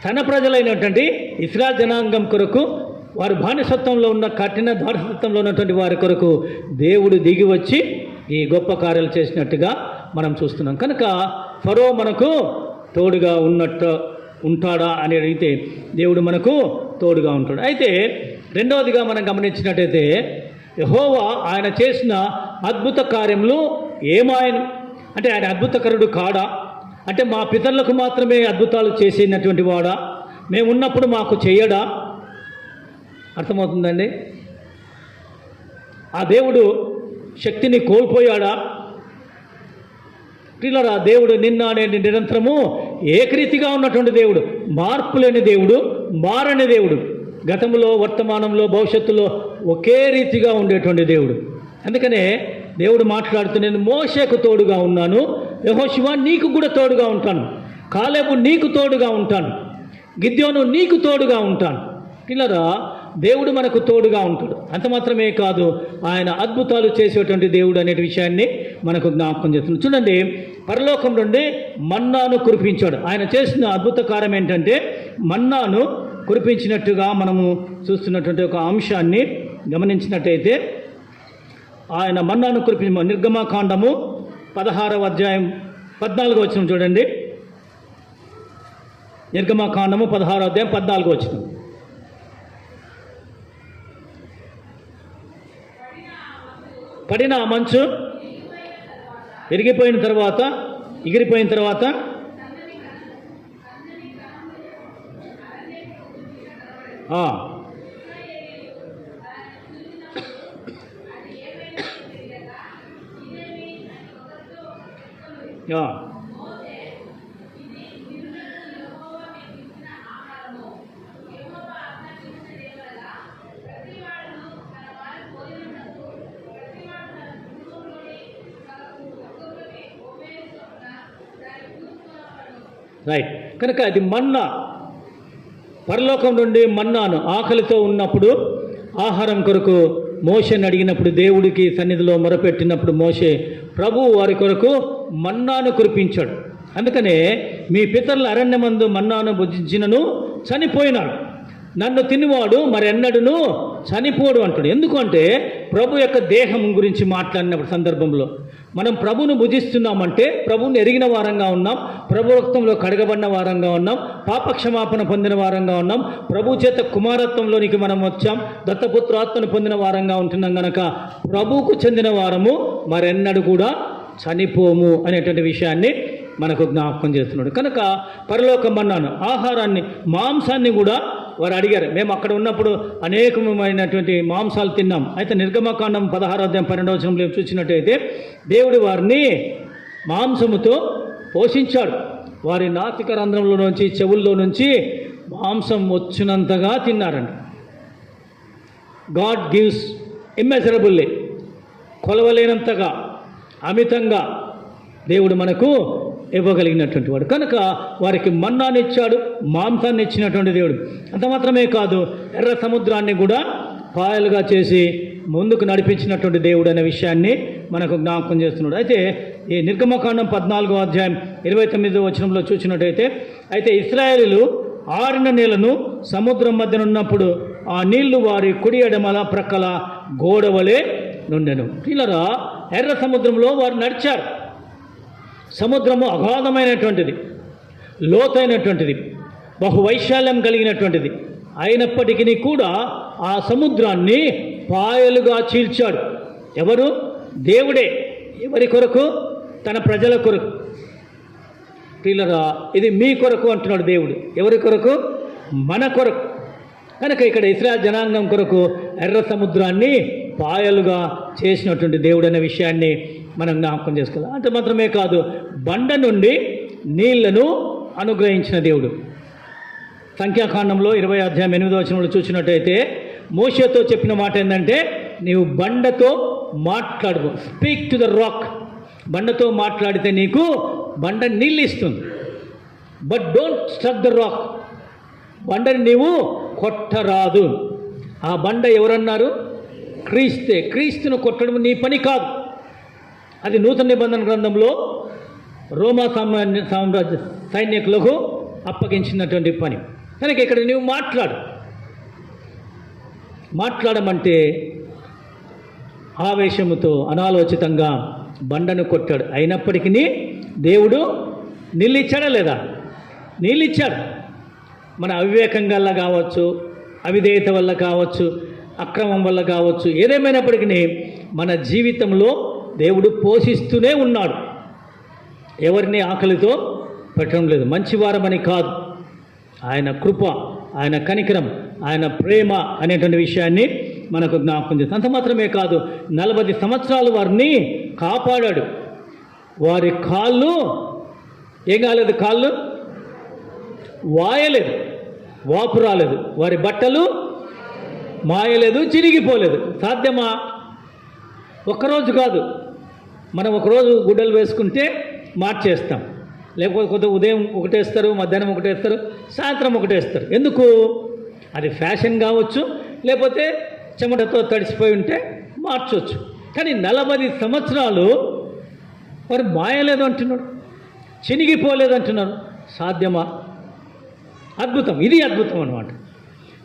తన ప్రజలైనటువంటి ఇశ్రాయేలు జనాంగం కొరకు, వారు బానిసత్వంలో ఉన్న కఠిన దారిద్ర్యంలో ఉన్నటువంటి వారి కొరకు దేవుడు దిగి వచ్చి ఈ గొప్ప కార్యాలు చేసినట్టుగా మనం చూస్తున్నాం. కనుక ఫరో మనకు తోడుగా ఉంటాడా అని అడిగితే దేవుడు మనకు తోడుగా ఉంటాడు. అయితే రెండవదిగా మనం గమనించినట్టయితే యెహోవా ఆయన చేసిన అద్భుత కార్యములు ఏమాయను అంటే ఆయన అద్భుతకరుడు కాడా? అంటే మా పితరులకు మాత్రమే అద్భుతాలు చేసినటువంటి వాడా? మేము ఉన్నప్పుడు మాకు చేయడా? అర్థమవుతుందండి? ఆ దేవుడు శక్తిని కోల్పోయాడా? పిల్లరా, దేవుడు నిన్న అనేది నిరంతరము ఏకరీతిగా ఉన్నటువంటి దేవుడు, మార్పు లేని దేవుడు, మారని దేవుడు, గతంలో, వర్తమానంలో, భవిష్యత్తులో ఒకే రీతిగా ఉండేటువంటి దేవుడు. అందుకనే దేవుడు మాట్లాడుతూ, నేను మోషేకు తోడుగా ఉన్నాను, యెహోషువ నీకు కూడా తోడుగా ఉంటాను, కాలేబు నీకు తోడుగా ఉంటాను, గిద్యోను నీకు తోడుగా ఉంటాను. పిల్లరా, దేవుడు మనకు తోడుగా ఉంటాడు. అంత మాత్రమే కాదు, ఆయన అద్భుతాలు చేసేటువంటి దేవుడు అనే విషయాన్ని మనకు జ్ఞాపకం చేస్తున్నాడు. చూడండి, పరలోకం నుండి మన్నాను కురిపించాడు. ఆయన చేసిన అద్భుత కార్యం ఏంటంటే మన్నాను కురిపించినట్టుగా మనము చూస్తున్నటువంటి ఒక అంశాన్ని గమనించినట్టయితే, ఆయన మన్నాను కురిపించ నిర్గమాకాండము 16వ అధ్యాయం 14వ వచనం చూడండి. నిర్గమాకాండము 16వ అధ్యాయం 14వ వచనం. పడిన ఆ మంచు ఎగిరిపోయిన తర్వాత రైట్. కనుక అది మన్నా, పరలోకం నుండి మన్నాను ఆకలితో ఉన్నప్పుడు ఆహారం కొరకు మోషేని అడిగినప్పుడు, దేవుడికి సన్నిధిలో మొరపెట్టినప్పుడు మోషే ప్రభువు వారి కొరకు మన్నాను కురిపించాడు. అందుకనే మీ పితరుల అరణ్యమందు మన్నాను భుజించినను చనిపోయినాడు, నన్ను తినివాడు మరెన్నడూను చనిపోడు అంటాడు. ఎందుకంటే ప్రభు యొక్క దేహం గురించి మాట్లాడినప్పుడు సందర్భంలో మనం ప్రభువును భుజిస్తున్నామంటే ప్రభువుని ఎరిగిన వారంగా ఉన్నాం, ప్రభు రక్తంలో కడగబడిన వారంగా ఉన్నాం, పాపక్షమాపణ పొందిన వారంగా ఉన్నాం, ప్రభు చేత కుమారత్వంలోనికి మనం వచ్చాం, దత్తపుత్రాత్మను పొందిన వారంగా ఉంటున్నాం. కనుక ప్రభువుకు చెందిన వారము మరెన్నడూ కూడా చనిపోము అనేటువంటి విషయాన్ని మనకు జ్ఞాపకం చేస్తున్నాడు. కనుక పరలోకం అన్నాను ఆహారాన్ని, మాంసాన్ని కూడా వారు అడిగారు. మేము అక్కడ ఉన్నప్పుడు అనేకమైనటువంటి మాంసాలు తిన్నాం. అయితే నిర్గమకాండం 16వ అధ్యాయం 12వ వచనంలో చూసినట్టయితే దేవుడు వారిని మాంసముతో పోషించాడు. వారి నాసిక రంధ్రంలో నుంచి, చెవుల్లో నుంచి మాంసం వచ్చినంతగా తిన్నారండి. గాడ్ గివ్స్ ఇమ్మెజరబుల్లీ, కొలవలేనంతగా, అమితంగా దేవుడు మనకు ఇవ్వగలిగినటువంటి వాడు. కనుక వారికి మన్నాన్ని ఇచ్చాడు, మాంసాన్ని ఇచ్చినటువంటి దేవుడు. అంత మాత్రమే కాదు, ఎర్ర సముద్రాన్ని కూడా పాయలుగా చేసి ముందుకు నడిపించినటువంటి దేవుడు అనే విషయాన్ని మనకు జ్ఞాపకం చేస్తున్నాడు. అయితే ఈ నిర్గమకాండం 14వ అధ్యాయం 29వ వచనంలో చూసినట్టయితే, అయితే ఇశ్రాయేలీయులు ఆరిన నీళ్లను సముద్రం మధ్యన ఉన్నప్పుడు ఆ నీళ్లు వారి కుడి ఎడమల ప్రక్కల గోడవలే నుండెను. పిల్లరా, ఎర్ర సముద్రంలో వారు నడిచారు. సముద్రము అగాధమైనటువంటిది, లోతైనటువంటిది, బహువైశాల్యం కలిగినటువంటిది. అయినప్పటికీ కూడా ఆ సముద్రాన్ని పాయలుగా చీల్చాడు. ఎవరు? దేవుడే. ఎవరి కొరకు? తన ప్రజల కొరకు. పిల్లరా, ఇది మీ కొరకు అంటున్నాడు దేవుడు. ఎవరి కొరకు? మన కొరకు. కనుక ఇక్కడ ఇశ్రాయేలు జనాంగం కొరకు ఎర్ర సముద్రాన్ని పాయలుగా చేసినటువంటి దేవుడు అనే విషయాన్ని మనం జ్ఞాపకం చేసుకోవాలి. అంత మాత్రమే కాదు, బండ నుండి నీళ్లను అనుగ్రహించిన దేవుడు. సంఖ్యాకాండంలో 20వ అధ్యాయం 8వ వచనంలో చూసినట్టయితే మోషేతో చెప్పిన మాట ఏంటంటే, నీవు బండతో మాట్లాడు, స్పీక్ టు ద రాక్. బండతో మాట్లాడితే నీకు బండ నీళ్ళు ఇస్తుంది. But don't struck the rock. బండని నీవు కొట్టరాదు. ఆ బండ ఎవరన్నారు? క్రీస్తే. క్రీస్తును కొట్టడం నీ పని కాదు. అది నూతన నిబంధన గ్రంథంలో రోమా సామ్రాజ్య సైనికులకు అప్పగించినటువంటి పని. కనుక ఇక్కడ నీవు మాట్లాడమంటే ఆవేశముతో అనాలోచితంగా బండను కొట్టాడు. అయినప్పటికీ దేవుడు నీళ్ళిచ్చాడా లేదా? నీళ్ళిచ్చాడు. మన అవివేకం వల్ల కావచ్చు, అవిధేయత వల్ల కావచ్చు, అక్రమం వల్ల కావచ్చు, ఏదేమైనప్పటికీ మన జీవితంలో దేవుడు పోషిస్తూనే ఉన్నాడు. ఎవరిని ఆకలితో పెట్టడం లేదు. మంచివారమని కాదు, ఆయన కృప, ఆయన కనికరం, ఆయన ప్రేమ అనేటువంటి విషయాన్ని మనకు జ్ఞాపకం చేస్తాం. అంత మాత్రమే కాదు, 40 సంవత్సరాలు వారిని కాపాడాడు. వారి కాళ్ళు ఏం కాలేదు? కాళ్ళు వాయలేదు, వాపు రాలేదు. వారి బట్టలు మాయలేదు, చిరిగిపోలేదు. సాధ్యమా? ఒక్కరోజు కాదు. మనం ఒకరోజు గుడ్డలు వేసుకుంటే మార్చేస్తాం. లేకపోతే కొద్దిగా ఉదయం ఒకటేస్తారు, మధ్యాహ్నం ఒకటేస్తారు, సాయంత్రం ఒకటేస్తారు. ఎందుకు? అది ఫ్యాషన్ కావచ్చు, లేకపోతే చెమటతో తడిసిపోయి ఉంటే మార్చవచ్చు. కానీ 40 సంవత్సరాలు వారు మాయలేదు అంటున్నాడు, చినిగిపోలేదు అంటున్నారు. సాధ్యమా? అద్భుతం. ఇది అద్భుతం అన్నమాట.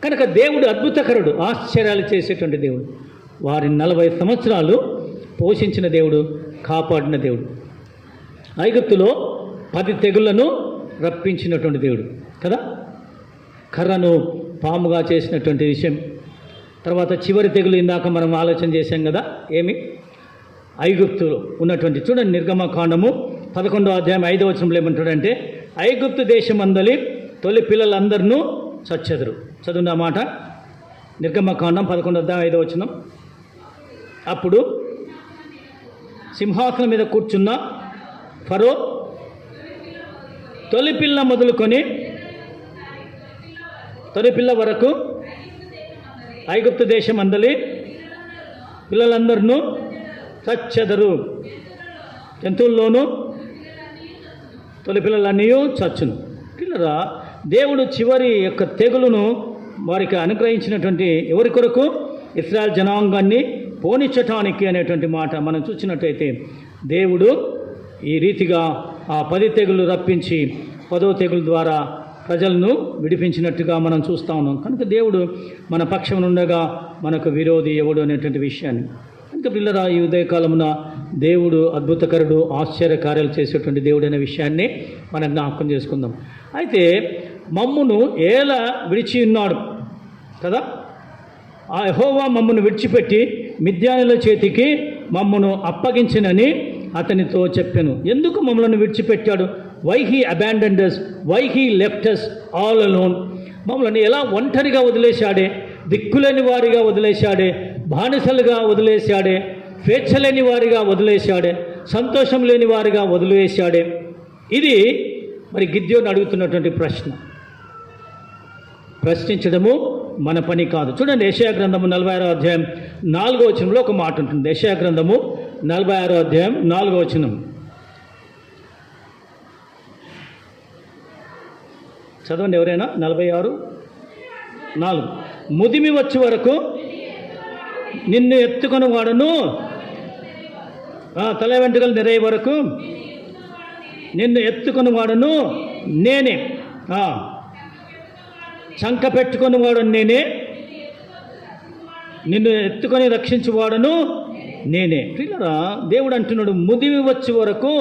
కనుక దేవుడు అద్భుతకరుడు, ఆశ్చర్యాలు చేసేటువంటి దేవుడు. వారిని 40 సంవత్సరాలు పోషించిన దేవుడు, కాపాడిన దేవుడు. ఐగుప్తులో 10 తెగుళ్లను రప్పించినటువంటి దేవుడు కదా. కర్రను పాముగా చేసినటువంటి విషయం. తర్వాత చివరి తెగులు ఇందాక మనం ఆలోచన చేశాం కదా. ఏమి? ఐగుప్తులో ఉన్నటువంటి, చూడండి, నిర్గమకాండము 11వ అధ్యాయం 5వ వచనంలో ఏమంటాడంటే, ఐగుప్తు దేశమందలి తొలి పిల్లలందరినూ చచ్చెదరు. చదువున్న మాట, నిర్గమకాండం 11వ అధ్యాయం 5వ వచనం. అప్పుడు సింహాసనం మీద కూర్చున్న ఫరో తొలిపిల్ల మొదలుకొని తొలిపిల్ల వరకు ఐగుప్తు దేశం అందలి పిల్లలందరినూ చచ్చెదరు. జంతువుల్లోనూ తొలిపిల్లలన్నీ చచ్చును. పిల్లరా, దేవుడు చివరి యొక్క తెగులును వారికి అనుగ్రహించినటువంటి ఎవరి కొరకు? ఇశ్రాయేల్ జనాంగాన్ని పోనిచ్చటానికి అనేటువంటి మాట మనం చూసినట్టయితే, దేవుడు ఈ రీతిగా ఆ 10 తెగులు రప్పించి 10వ తెగుల ద్వారా ప్రజలను విడిపించినట్టుగా మనం చూస్తూ ఉన్నాం. కనుక దేవుడు మన పక్షం ఉండగా మనకు విరోధి ఎవడు అనేటువంటి విషయాన్ని. కనుక పిల్లరా, ఈ ఉదయకాలమున దేవుడు అద్భుతకరుడు, ఆశ్చర్య కార్యాలు చేసేటువంటి దేవుడు అనే విషయాన్ని మనం జ్ఞాపకం చేసుకుందాం. అయితే మమ్మును ఏలా విడిచి ఉన్నాడు కదా. ఆ యెహోవా మమ్మను విడిచిపెట్టి మిద్యానుల చేతికి మమ్మను అప్పగించినని అతనితో చెప్పాను. ఎందుకు మమ్మల్ని విడిచిపెట్టాడు? Why he abandoned us, why he left us all alone. మమ్మల్ని ఎలా ఒంటరిగా వదిలేశాడే, దిక్కులేని వారిగా వదిలేశాడే, బానిసలుగా వదిలేశాడే, స్వేచ్ఛ లేని వారిగా వదిలేశాడే, సంతోషం లేని వారిగా వదిలేశాడే. ఇది మరి గిద్యోను అడుగుతున్నటువంటి ప్రశ్న. ప్రశ్నించడము మన పని కాదు. చూడండి, యెషయా గ్రంథము 46వ అధ్యాయం 4వ వచనంలో ఒక మాట ఉంటుంది. యెషయా గ్రంథము 46వ అధ్యాయం 4వ వచనం. చదవండి ఎవరైనా. 46:4. ముదిమి వచ్చే వరకు నిన్ను ఎత్తుకొని వాడను, తల వెంట్రుకలు నెరయ్యే వరకు నిన్ను ఎత్తుకొని వాడను నేనే, చంక పెట్టుకొని వాడను నేనే, నిన్ను ఎత్తుకొని రక్షించువాడను నేనే. పిల్లరా, దేవుడు అంటున్నాడు ముదిమి వచ్చే వరకు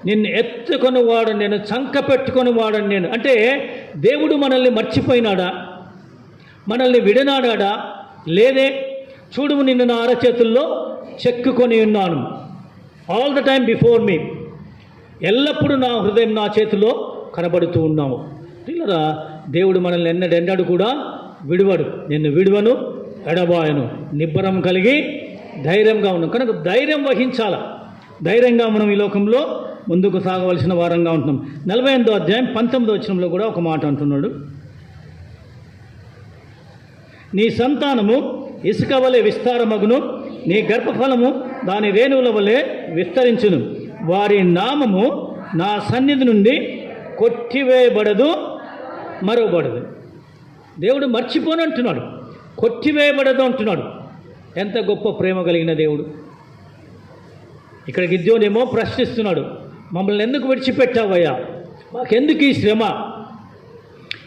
నిన్ను ఎత్తుకొని వాడను నేను, చంక పెట్టుకొని వాడను నేను. అంటే దేవుడు మనల్ని మర్చిపోయినాడా? మనల్ని విడనాడా? లేదే. చూడు, నిన్ను నా అరచేతుల్లో చెక్కుకొని ఉన్నాను. All the time before me. ఎల్లప్పుడూ నా హృదయం నా చేతిలో కనబడుతూ ఉన్నాము. పిల్లరా, దేవుడు మనల్ని ఎన్నడెన్నడు కూడా విడువడు. నిన్ను విడువను, ఎడబాయను. నిబ్బరం కలిగి ధైర్యంగా ఉన్నాం. కనుక ధైర్యం వహించాల. ధైర్యంగా మనం ఈ లోకంలో ముందుకు సాగవలసిన వారంగా ఉంటున్నాం. 48:19 కూడా ఒక మాట అంటున్నాడు. నీ సంతానము ఇసుక వలె విస్తారమగును, నీ గర్భఫలము దాని రేణువుల వలె విస్తరించును, వారి నామము నా సన్నిధి నుండి కొట్టివేయబడదు, మరువబడదు. దేవుడు మర్చిపోనంటున్నాడు, కొట్టివేయబడదు అంటున్నాడు. ఎంత గొప్ప ప్రేమ కలిగిన దేవుడు. ఇక్కడ గిద్యోనేమో ప్రశ్నిస్తున్నాడు, మమ్మల్ని ఎందుకు విడిచిపెట్టావయ్యా, మాకెందుకు ఈ శ్రమ?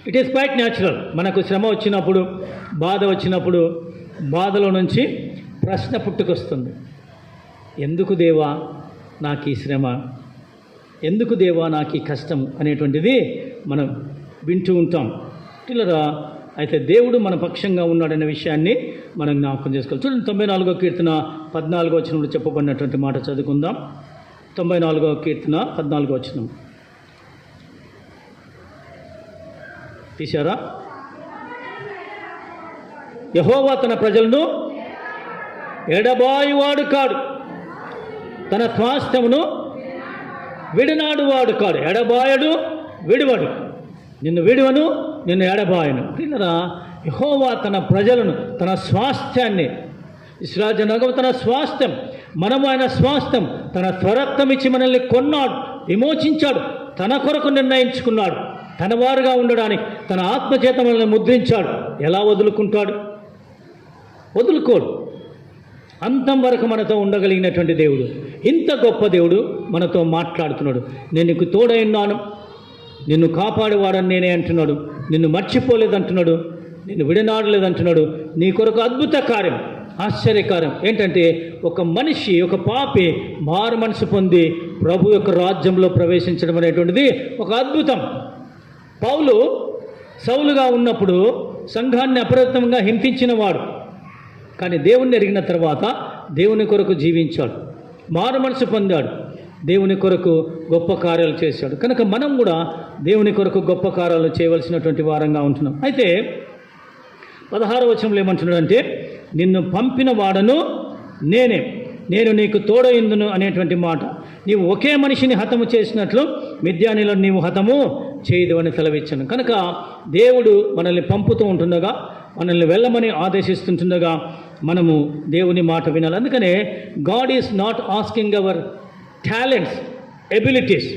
It is quite natural. మనకు శ్రమ వచ్చినప్పుడు, బాధ వచ్చినప్పుడు, బాధలో నుంచి ప్రశ్న పుట్టుకొస్తుంది. ఎందుకు దేవా నాకు ఈ శ్రమ, ఎందుకు దేవా నాకు ఈ కష్టం అనేటువంటిది మనం వింటూ ఉంటాం. పిల్లరా, అయితే దేవుడు మన పక్షంగా ఉన్నాడనే విషయాన్ని మనం జ్ఞాపకం చేసుకోవాలి. చూడండి, 94వ కీర్తన 14వ వచనంలో చెప్పబడినటువంటి మాట చదువుకుందాం. 94వ కీర్తన 14వ వచనం తీశారా? యెహోవా తన ప్రజలను ఎడబాయువాడు కాడు, తన స్వాస్థ్యమును విడనాడువాడు కాడు. ఎడబాయడు, విడువడు. నిన్ను విడువను, నిన్ను ఎడబాయను. పిల్లరా, యెహోవా తన ప్రజలను, తన స్వాస్థ్యాన్ని, ఇశ్రాయేలు జనాంగం తన స్వాస్థ్యం, మనము ఆయన స్వాస్థ్యం, తన స్వరక్తం ఇచ్చి మనల్ని కొన్నాడు, విమోచించాడు, తన కొరకు నిర్ణయించుకున్నాడు, తన వారుగా ఉండడానికి తన ఆత్మచేత మనల్ని ముద్రించాడు. ఎలా వదులుకుంటాడు? వదులుకోడు. అంతం వరకు మనతో ఉండగలిగినటువంటి దేవుడు, ఇంత గొప్ప దేవుడు మనతో మాట్లాడుతున్నాడు. నేను నీకు తోడై ఉన్నాను, నిన్ను కాపాడేవాడని నేనే అంటున్నాడు, నిన్ను మర్చిపోలేదంటున్నాడు, నిన్ను విడనాడలేదంటున్నాడు. నీ కొరకు అద్భుత కార్యం, ఆశ్చర్యకార్యం ఏంటంటే, ఒక మనిషి, ఒక పాపి మారు మనసు పొంది ప్రభు యొక్క రాజ్యంలో ప్రవేశించడం అనేటువంటిది ఒక అద్భుతం. పౌలు సౌలుగా ఉన్నప్పుడు సంఘాన్ని అప్రయత్నంగా హింసించిన వాడు, కానీ దేవుణ్ణి ఎరిగిన తర్వాత దేవుని కొరకు జీవించాడు, మారు మనసు పొందాడు, దేవుని కొరకు గొప్ప కార్యాలు చేశాడు. కనుక మనం కూడా దేవుని కొరకు గొప్ప కార్యాలు చేయవలసినటువంటి వారంగా ఉంటున్నాం. అయితే 16వ వచనంలో ఏమంటున్నాడంటే, నిన్ను పంపిన వాడను నేనే, నేను నీకు తోడయిందును అనేటువంటి మాట. నీవు ఒకే మనిషిని హతము చేసినట్లు మిద్యానీలను నీవు హతము చేయదు అని సెలవిచ్చాను. కనుక దేవుడు మనల్ని పంపుతూ ఉంటుండగా, మనల్ని వెళ్ళమని ఆదేశిస్తుంటుండగా మనము దేవుని మాట వినాలి. అందుకనే God is not asking our talents, abilities,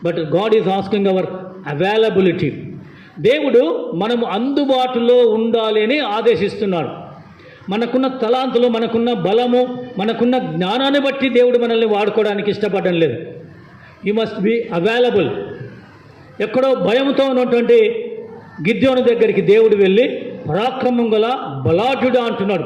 but God is asking our availability. దేవుడు మనము అందుబాటులో ఉండాలి అని ఆదేశిస్తున్నాడు. మనకున్న తలాంతులు, మనకున్న బలము, మనకున్న జ్ఞానాన్ని బట్టి దేవుడు మనల్ని వాడుకోవడానికి ఇష్టపడడం లేదు. You must be available. ఎక్కడో భయంతో ఉన్నటువంటి గిద్యోను దగ్గరికి దేవుడు వెళ్ళి, పరాక్రమం గల బలాఢ్యుడా అంటున్నాడు,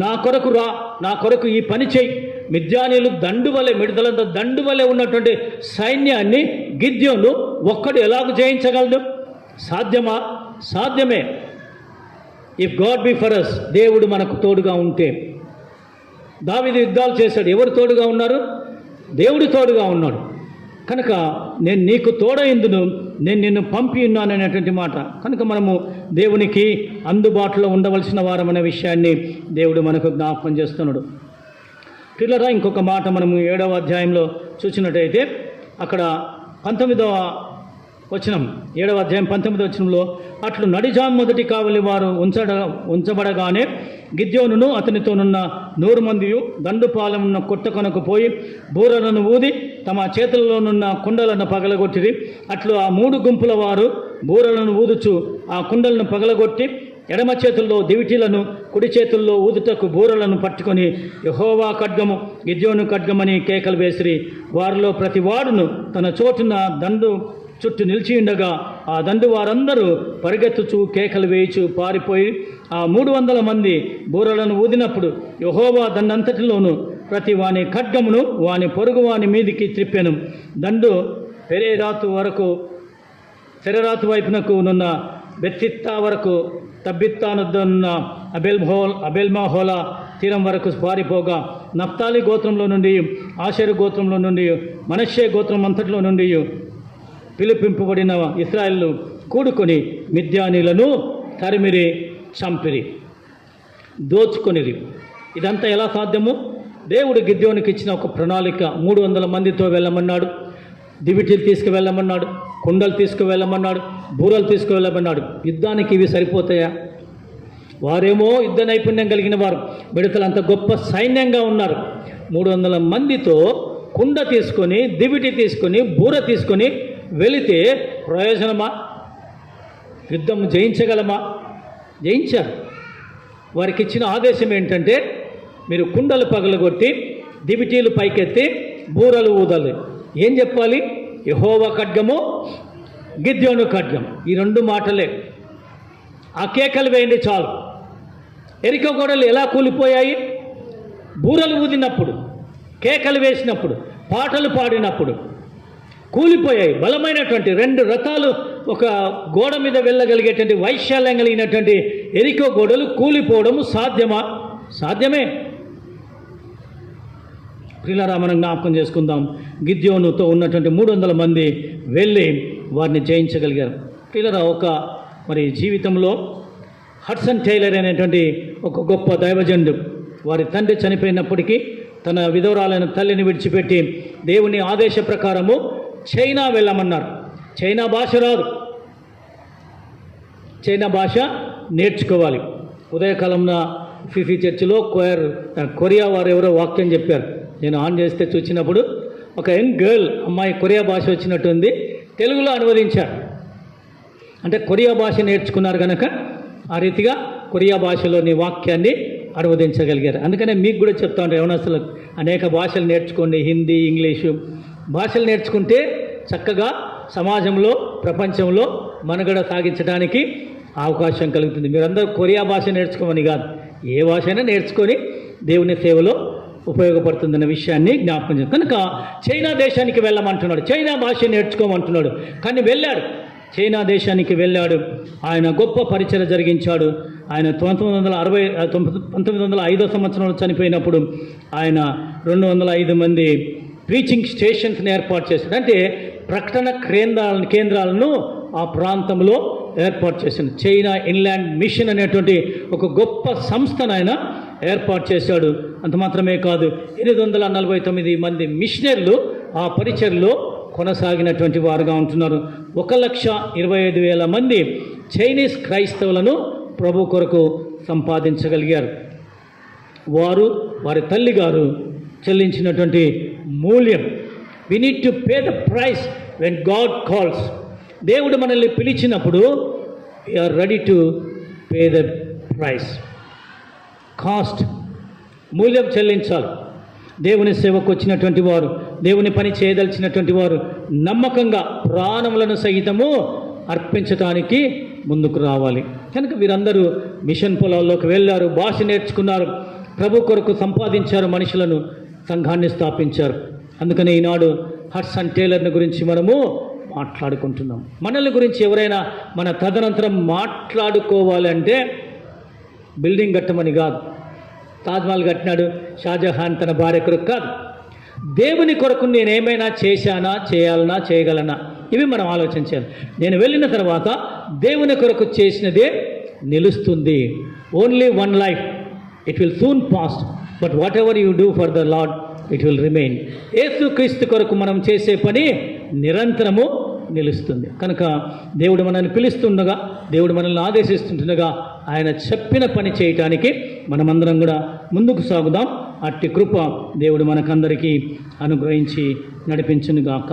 నా కొరకు రా, నా కొరకు ఈ పని చేయి. మిద్యానీయులు దండు వలె, మిడతలంత దండు వలె ఉన్నటువంటి సైన్యాన్ని గిద్యోను ఒక్కడు ఎలాగ జయించగలడు? సాధ్యమా? సాధ్యమే. If God be for us, దేవుడు మనకు తోడుగా ఉంటే. దావీదు యుద్ధాలు చేశాడు, ఎవరు తోడుగా ఉన్నారు? దేవుడు తోడుగా ఉన్నాడు. కనుక నేను నీకు తోడైందును, నేను నిన్ను పంపి ఉన్నాను అనేటువంటి మాట. కనుక మనము దేవునికి అందుబాటులో ఉండవలసిన వారమనే విషయాన్ని దేవుడు మనకు జ్ఞాపకం చేస్తున్నాడు. పిల్లరా, ఇంకొక మాట మనము 7వ అధ్యాయంలో చూసినట్టయితే, అక్కడ 19వ వచనం, 7వ అధ్యాయం 19వ వచనంలో, అట్లు నడిజాం మొదటి కావలి వారు ఉంచబడగానే గిద్యోనును అతనితోనున్న 100 మందియు దండుపాలెమున్న కొట్ట కొనకు పోయి బూరలను ఊది తమ చేతులలోనున్న కుండలను పగలగొట్టిరి. అట్లు ఆ 3 గుంపుల వారు బూరలను ఊదుచు ఆ కుండలను పగలగొట్టి ఎడమ చేతుల్లో దివిటీలను, కుడి చేతుల్లో ఊదుటకు బూరలను పట్టుకొని యెహోవా ఖడ్గము, గిద్యోను ఖడ్గమని కేకలు వేసిరి. వారిలో ప్రతి వాడును తన చోటున దండు చుట్టూ నిలిచి ఉండగా ఆ దండు వారందరూ పరిగెత్తుచు కేకలు వేయిచు పారిపోయి ఆ 300 మంది బూరలను ఊదినప్పుడు యెహోవా దండంతటిలోను ప్రతి వాని ఖడ్గమును వాని పొరుగు వాని మీదికి త్రిప్పెను. దండు తెరరాతు వైపునకు నున్న బెత్తిత్తా వరకు, తబ్బిత్తానున్న అబెల్మహోలా తీరం వరకు పారిపోగా నఫ్తాలి గోత్రంలో నుండి, ఆషేరు గోత్రంలో నుండి, మనష్షే గోత్రం అంతటిలో నుండి పిలిపింపబడిన ఇశ్రాయేలు కూడుకొని మిద్యానీలను తరిమిరి, చంపిరి, దోచుకొనిరి. ఇదంతా ఎలా సాధ్యము? దేవుడు గిద్యోనికి ఇచ్చిన ఒక ప్రణాళిక. 300 మందితో వెళ్ళమన్నాడు, దివిటీలు తీసుకువెళ్ళమన్నాడు, కుండలు తీసుకువెళ్ళమన్నాడు, బూరలు తీసుకువెళ్ళమన్నాడు. యుద్ధానికి ఇవి సరిపోతాయా? వారేమో యుద్ధ నైపుణ్యం కలిగిన వారు, మిడతలు అంత గొప్ప సైన్యంగా ఉన్నారు. 300 మందితో కుండ తీసుకొని, దివిటి తీసుకొని, బూర తీసుకొని వెళితే ప్రయోజనమా? యుద్ధం జయించగలమా? జయించారు. వారికి ఇచ్చిన ఆదేశం ఏంటంటే, మీరు కుండలు పగలగొట్టి, దివిటీలు పైకెత్తి, బూరలు ఊదాలి. ఏం చెప్పాలి? యెహోవా ఖడ్గము, గిద్యోను ఖడ్గం. ఈ 2 మాటలే. ఆ కేకలు వేయండి చాలు. ఎరికో గోడలు ఎలా కూలిపోయాయి? బూరలు ఊదినప్పుడు, కేకలు వేసినప్పుడు, పాటలు పాడినప్పుడు కూలిపోయాయి. బలమైనటువంటి 2 రథాలు ఒక గోడ మీద వెళ్ళగలిగేటువంటి వైశాల్యం కలిగినటువంటి ఎరికో గోడలు కూలిపోవడము సాధ్యమా? సాధ్యమే. ప్రియులారా, మనం జ్ఞాపకం చేసుకుందాం. గిద్యోనుతో ఉన్నటువంటి 300 మంది వెళ్ళి వారిని జయించగలిగారు. ప్రియులారా, మరి జీవితంలో హడ్సన్ టైలర్ అనేటువంటి ఒక గొప్ప దైవజనుడు, వారి తండ్రి చనిపోయినప్పటికీ తన విధవరాలైన తల్లిని విడిచిపెట్టి దేవుని ఆదేశ ప్రకారము చైనా వెళ్ళమన్నారు. చైనా భాష రాదు, చైనా భాష నేర్చుకోవాలి. ఉదయకాలంన ఫిఫీ చర్చిలో కొరియా వారు ఎవరో వాక్యం చెప్పారు. నేను ఆన్ చేస్తే చూసినప్పుడు ఒక యంగ్ గర్ల్ అమ్మాయి కొరియా భాష వచ్చినట్టుంది, తెలుగులో అనువదించారు. అంటే కొరియా భాష నేర్చుకున్నారు కనుక ఆ రీతిగా కొరియా భాషలోని వాక్యాన్ని అనువదించగలిగారు. అందుకనే మీకు కూడా చెప్తా ఉంటారు, యవనస్తులకు అనేక భాషలు నేర్చుకోండి. హిందీ, ఇంగ్లీషు భాషలు నేర్చుకుంటే చక్కగా సమాజంలో, ప్రపంచంలో మనుగడ సాగించడానికి అవకాశం కలుగుతుంది. మీరందరూ కొరియా భాష నేర్చుకోమని కాదు, ఏ భాష అయినా నేర్చుకొని దేవుని సేవలో ఉపయోగపడుతుందన్న విషయాన్ని జ్ఞాపకం చేస్తాను. కనుక చైనా దేశానికి వెళ్ళమంటున్నాడు, చైనా భాష నేర్చుకోమంటున్నాడు. కానీ వెళ్ళాడు, చైనా దేశానికి వెళ్ళాడు. ఆయన గొప్ప పరిచయం జరిగించాడు. ఆయన 1905 సంవత్సరంలో చనిపోయినప్పుడు ఆయన 205 మంది ప్రీచింగ్ స్టేషన్స్ని ఏర్పాటు చేశాడు. అంటే ప్రకటన కేంద్రాలను ఆ ప్రాంతంలో ఏర్పాటు చేశాడు. చైనా ఇన్లాండ్ మిషన్ అనేటువంటి ఒక గొప్ప సంస్థను ఆయన ఏర్పాటు చేశాడు. అంత మాత్రమే కాదు, 849 మంది మిషనరీలు ఆ పరిచర్లో కొనసాగినటువంటి వారుగా ఉంటున్నారు. 1,25,000 మంది చైనీస్ క్రైస్తవులను ప్రభు కొరకు సంపాదించగలిగారు. వారి తల్లిగారు చెల్లించినటువంటి మూల్యం. We need to pay the price when God calls. దేవుడు మనల్ని పిలిచినప్పుడు we are ready to pay the price. Cost, మూల్యం చెల్లించాలి. దేవుని సేవకు వచ్చినటువంటి వారు, దేవుని పని చేయదలిచినటువంటి వారు నమ్మకంగా ప్రాణములను సహితము అర్పించటానికి ముందుకు రావాలి. కనుక వీరందరూ మిషన్ పొలాల్లోకి వెళ్ళారు, భాష నేర్చుకున్నారు, ప్రభు కొరకు సంపాదించారు, మనుషులను, సంఘాన్ని స్థాపించారు. అందుకని ఈనాడు హడ్సన్ టైలర్ని గురించి మనము మాట్లాడుకుంటున్నాం. మనల్ని గురించి ఎవరైనా మన తదనంతరం మాట్లాడుకోవాలంటే బిల్డింగ్ కట్టమని కాదు, తాజ్మహల్ కట్టినాడు షాజహాన్ తన భార్య కొరకు కాదు, దేవుని కొరకు నేనేమైనా చేశానా, చేయాలనా, చేయగలనా, ఇవి మనం ఆలోచించాలి. నేను వెళ్ళిన తర్వాత దేవుని కొరకు చేసినదే నిలుస్తుంది. Only one life, it will soon past, but what ever you do for the lord it will remain. యేసుక్రీస్తు కొరకు మనం చేసే పని నిరంతరము నిలుస్తుంది. కనుక దేవుడు మనల్ని పిలుస్తుండగా, దేవుడు మనల్ని ఆదేశిస్తుండగా ఆయన చెప్పిన పని చేయటానికి మనమందరం కూడా ముందుకు సాగుదాం. అట్టి కృప దేవుడు మనకందరికీ అనుగ్రహించి నడిపించునుగాక.